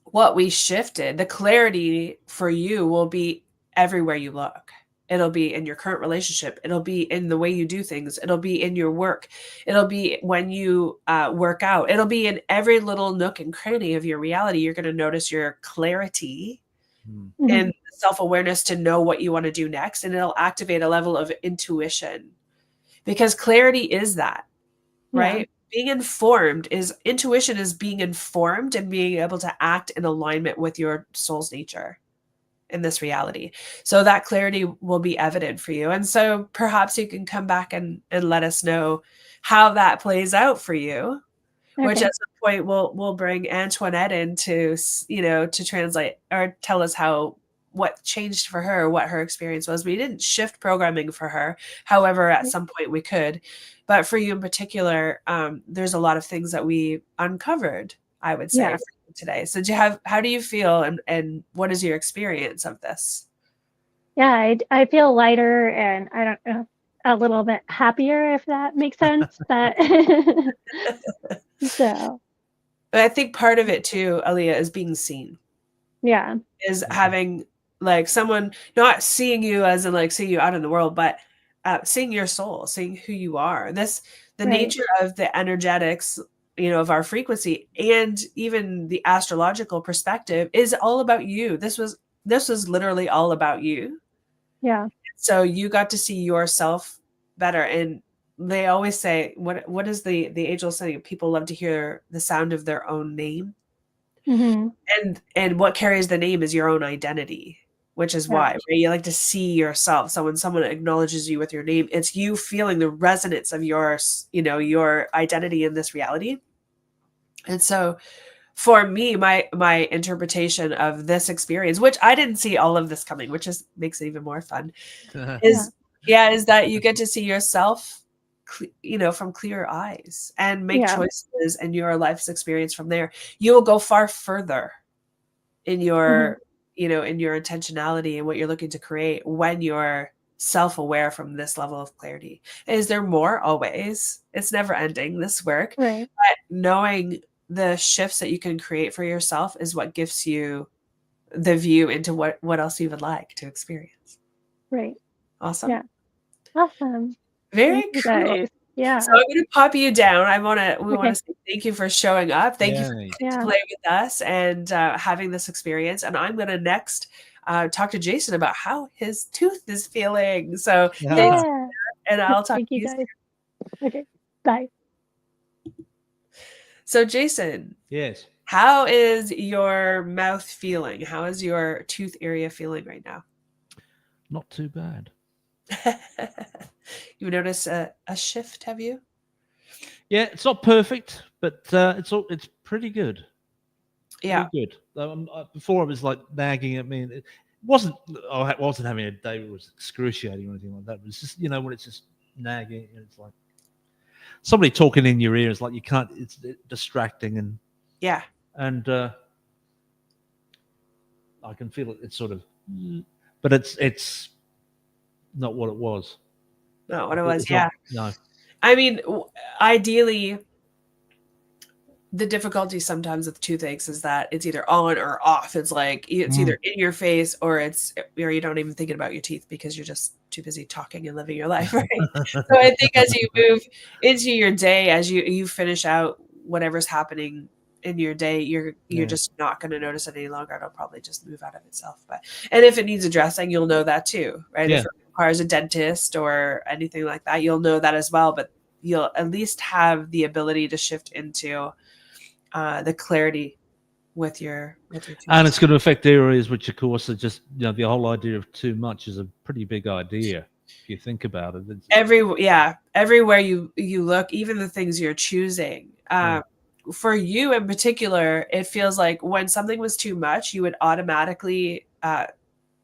what we shifted, the clarity for you will be everywhere you look. It'll be in your current relationship. It'll be in the way you do things. It'll be in your work. It'll be when you work out. It'll be in every little nook and cranny of your reality. You're going to notice your clarity and self-awareness to know what you want to do next. And it'll activate a level of intuition because clarity is that, right? Being informed is intuition, is being informed and being able to act in alignment with your soul's nature in this reality. So that clarity will be evident for you. And so perhaps you can come back and let us know how that plays out for you, which at some point we'll bring Antoinette in to, to translate or tell us what changed for her, what her experience was. We didn't shift programming for her. However, at some point we could. But for you in particular, there's a lot of things that we uncovered, I would say, for you today. So how do you feel and what is your experience of this?
Yeah, I feel lighter and I don't know, a little bit happier, if that makes sense. So.
But I think part of it too, Aaliyah, is being seen.
Yeah.
Is having like someone not seeing you as in like seeing you out in the world, but seeing your soul, seeing who you are. The nature of the energetics, of our frequency and even the astrological perspective is all about you. This was literally all about you.
Yeah.
So you got to see yourself better. And they always say, what is the angel saying? People love to hear the sound of their own name. And what carries the name is your own identity, which is why, right? You like to see yourself. So when someone acknowledges you with your name, it's you feeling the resonance of your identity in this reality. And so for me, my interpretation of this experience, which I didn't see all of this coming, which makes it even more fun, is that you get to see yourself from clear eyes and make choices and your life's experience from there. You will go far further in your, in your intentionality and what you're looking to create when you're self-aware from this level of clarity. Is there more? Always. It's never ending, this work.
Right.
But knowing the shifts that you can create for yourself is what gives you the view into what else you would like to experience.
Right.
Awesome.
Yeah. Awesome.
Very
cool.
Guys.
Yeah.
So I'm going to pop you down. We want to say thank you for showing up. Thank you for coming to play with us and having this experience. And I'm going to next talk to Jason about how his tooth is feeling. So thanks. And I'll talk to you
guys. Okay. Bye.
So Jason.
Yes.
How is your mouth feeling? How is your tooth area feeling right now?
Not too bad.
You notice a shift, have you?
Yeah, it's not perfect, but it's pretty good.
Yeah,
pretty good. Before it was like nagging at me. It wasn't. I wasn't having a day that was excruciating or anything like that. It was just when it's just nagging, and it's like somebody talking in your ear. It's like you can't. It's distracting and and I can feel it. It's sort of, but it's not what it was.
Not what it was.
No.
I mean, ideally, the difficulty sometimes with toothaches is that it's either on or off. It's like it's either in your face or you're not even thinking about your teeth because you're just too busy talking and living your life, right? So I think as you move into your day, as you finish out whatever's happening in your day, you're just not going to notice it any longer. It'll probably just move out of itself. And if it needs addressing, you'll know that too, right?
Yeah.
If it requires a dentist or anything like that, you'll know that as well. But you'll at least have the ability to shift into the clarity with your teeth.
And it's going to affect areas which, of course, are just the whole idea of too much is a pretty big idea if you think about it.
Everywhere you look, even the things you're choosing. For you in particular, it feels like when something was too much, you would automatically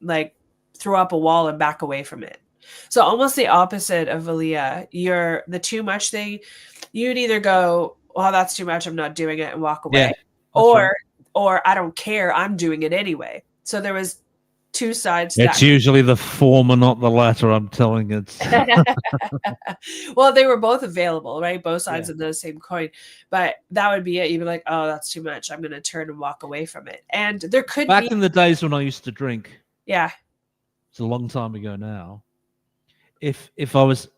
like throw up a wall and back away from it. So almost the opposite of Aaliyah. The too much thing, you'd either go, well, that's too much, I'm not doing it, and walk away.
Yeah,
or or I don't care, I'm doing it anyway. So there was two sides to
It's
that.
usually the former, not the latter. I'm telling you.
Well, they were both available, right? Both sides
Yeah.
of the same coin. But that would be it. You'd be like, oh, that's too much. I'm going to turn and walk away from it. And there could
Back
be,
in the days when I used to drink,
yeah,
it's a long time ago now. If I was,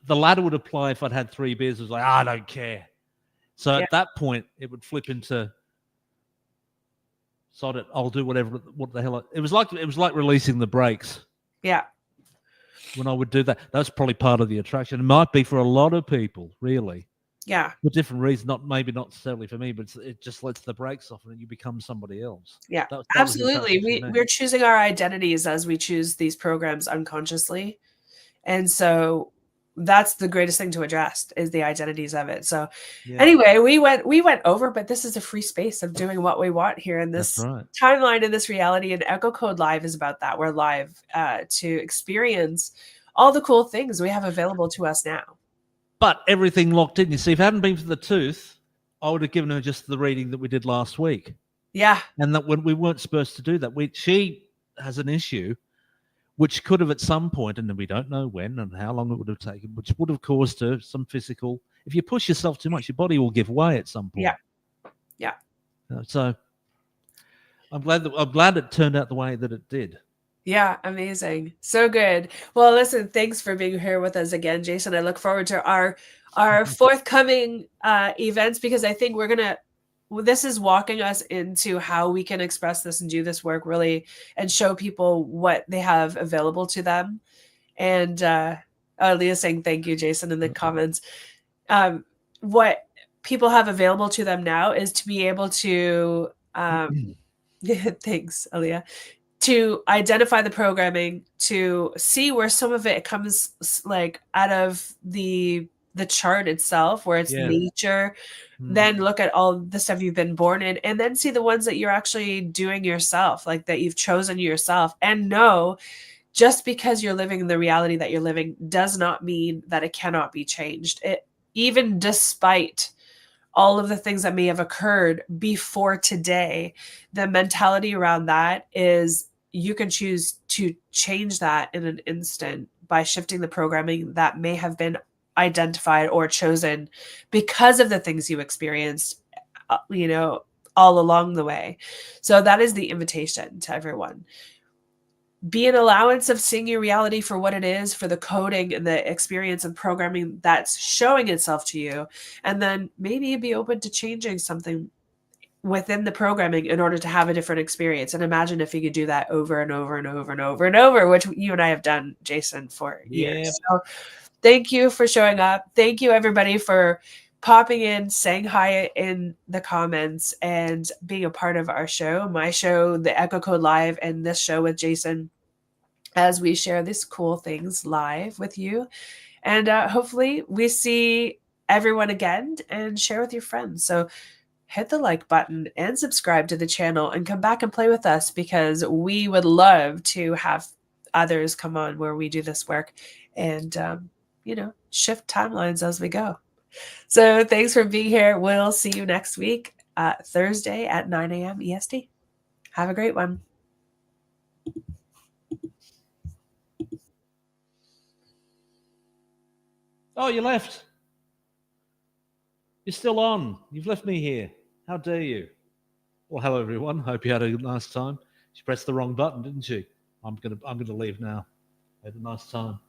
the latter would apply if I'd had 3 beers. It was like, I don't care. So
Yeah.
at that point, it would flip into, sod it, I'll do whatever. What the hell? It was like releasing the brakes.
yeah,
When I would do that, that's probably part of the attraction. It might be for a lot of people, really,
yeah,
for different reasons. Maybe not necessarily for me, but it just lets the brakes off and you become somebody else.
yeah.
That was the
Absolutely.
attraction for me.
We're choosing our identities as we choose these programs unconsciously. And so that's the greatest thing to address is the identities of it. So anyway, we went over, but this is a free space of doing what we want here in this timeline, in this reality. And EchoCode Live is about that. We're live to experience all the cool things we have available to us now.
But everything locked in. You see, if it hadn't been for the tooth, I would have given her just the reading that we did last week.
Yeah.
And that when we weren't supposed to do that. She has an issue which could have at some point, and we don't know when and how long it would have taken, which would have caused her some physical. If you push yourself too much, your body will give way at some point.
Yeah.
So I'm glad it turned out the way that it did.
Yeah, amazing. So good. Well, listen, thanks for being here with us again, Jason. I look forward to our forthcoming events, because I think this is walking us into how we can express this and do this work really and show people what they have available to them. And Leah's saying thank you, Jason, in the comments. What people have available to them now is to be able to thanks, Aaliyah, to identify the programming, to see where some of it comes like out of the chart itself, where it's nature, then look at all the stuff you've been born in, and then see the ones that you're actually doing yourself, like that you've chosen yourself. And no, just because you're living in the reality that you're living does not mean that it cannot be changed. It, even despite all of the things that may have occurred before today, the mentality around that is you can choose to change that in an instant by shifting the programming that may have been identified or chosen because of the things you experienced, all along the way. So that is the invitation to everyone. Be an allowance of seeing your reality for what it is, for the coding and the experience and programming that's showing itself to you. And then maybe be open to changing something within the programming in order to have a different experience. And imagine if you could do that over and over and over and over and over, which you and I have done, Jason, for years. So thank you for showing up. Thank you, everybody, for popping in, saying hi in the comments, and being a part of our show, my show, the EchoCode Live, and this show with Jason, as we share these cool things live with you. And hopefully we see everyone again and share with your friends. So hit the like button and subscribe to the channel and come back and play with us, because we would love to have others come on where we do this work and, shift timelines as we go. So thanks for being here. We'll see you next week, Thursday at 9 a.m. EST. Have a great one.
Oh, you left. You're still on. You've left me here. How dare you? Well, hello everyone. Hope you had a nice time. She pressed the wrong button, didn't she? I'm gonna leave now. Had a nice time.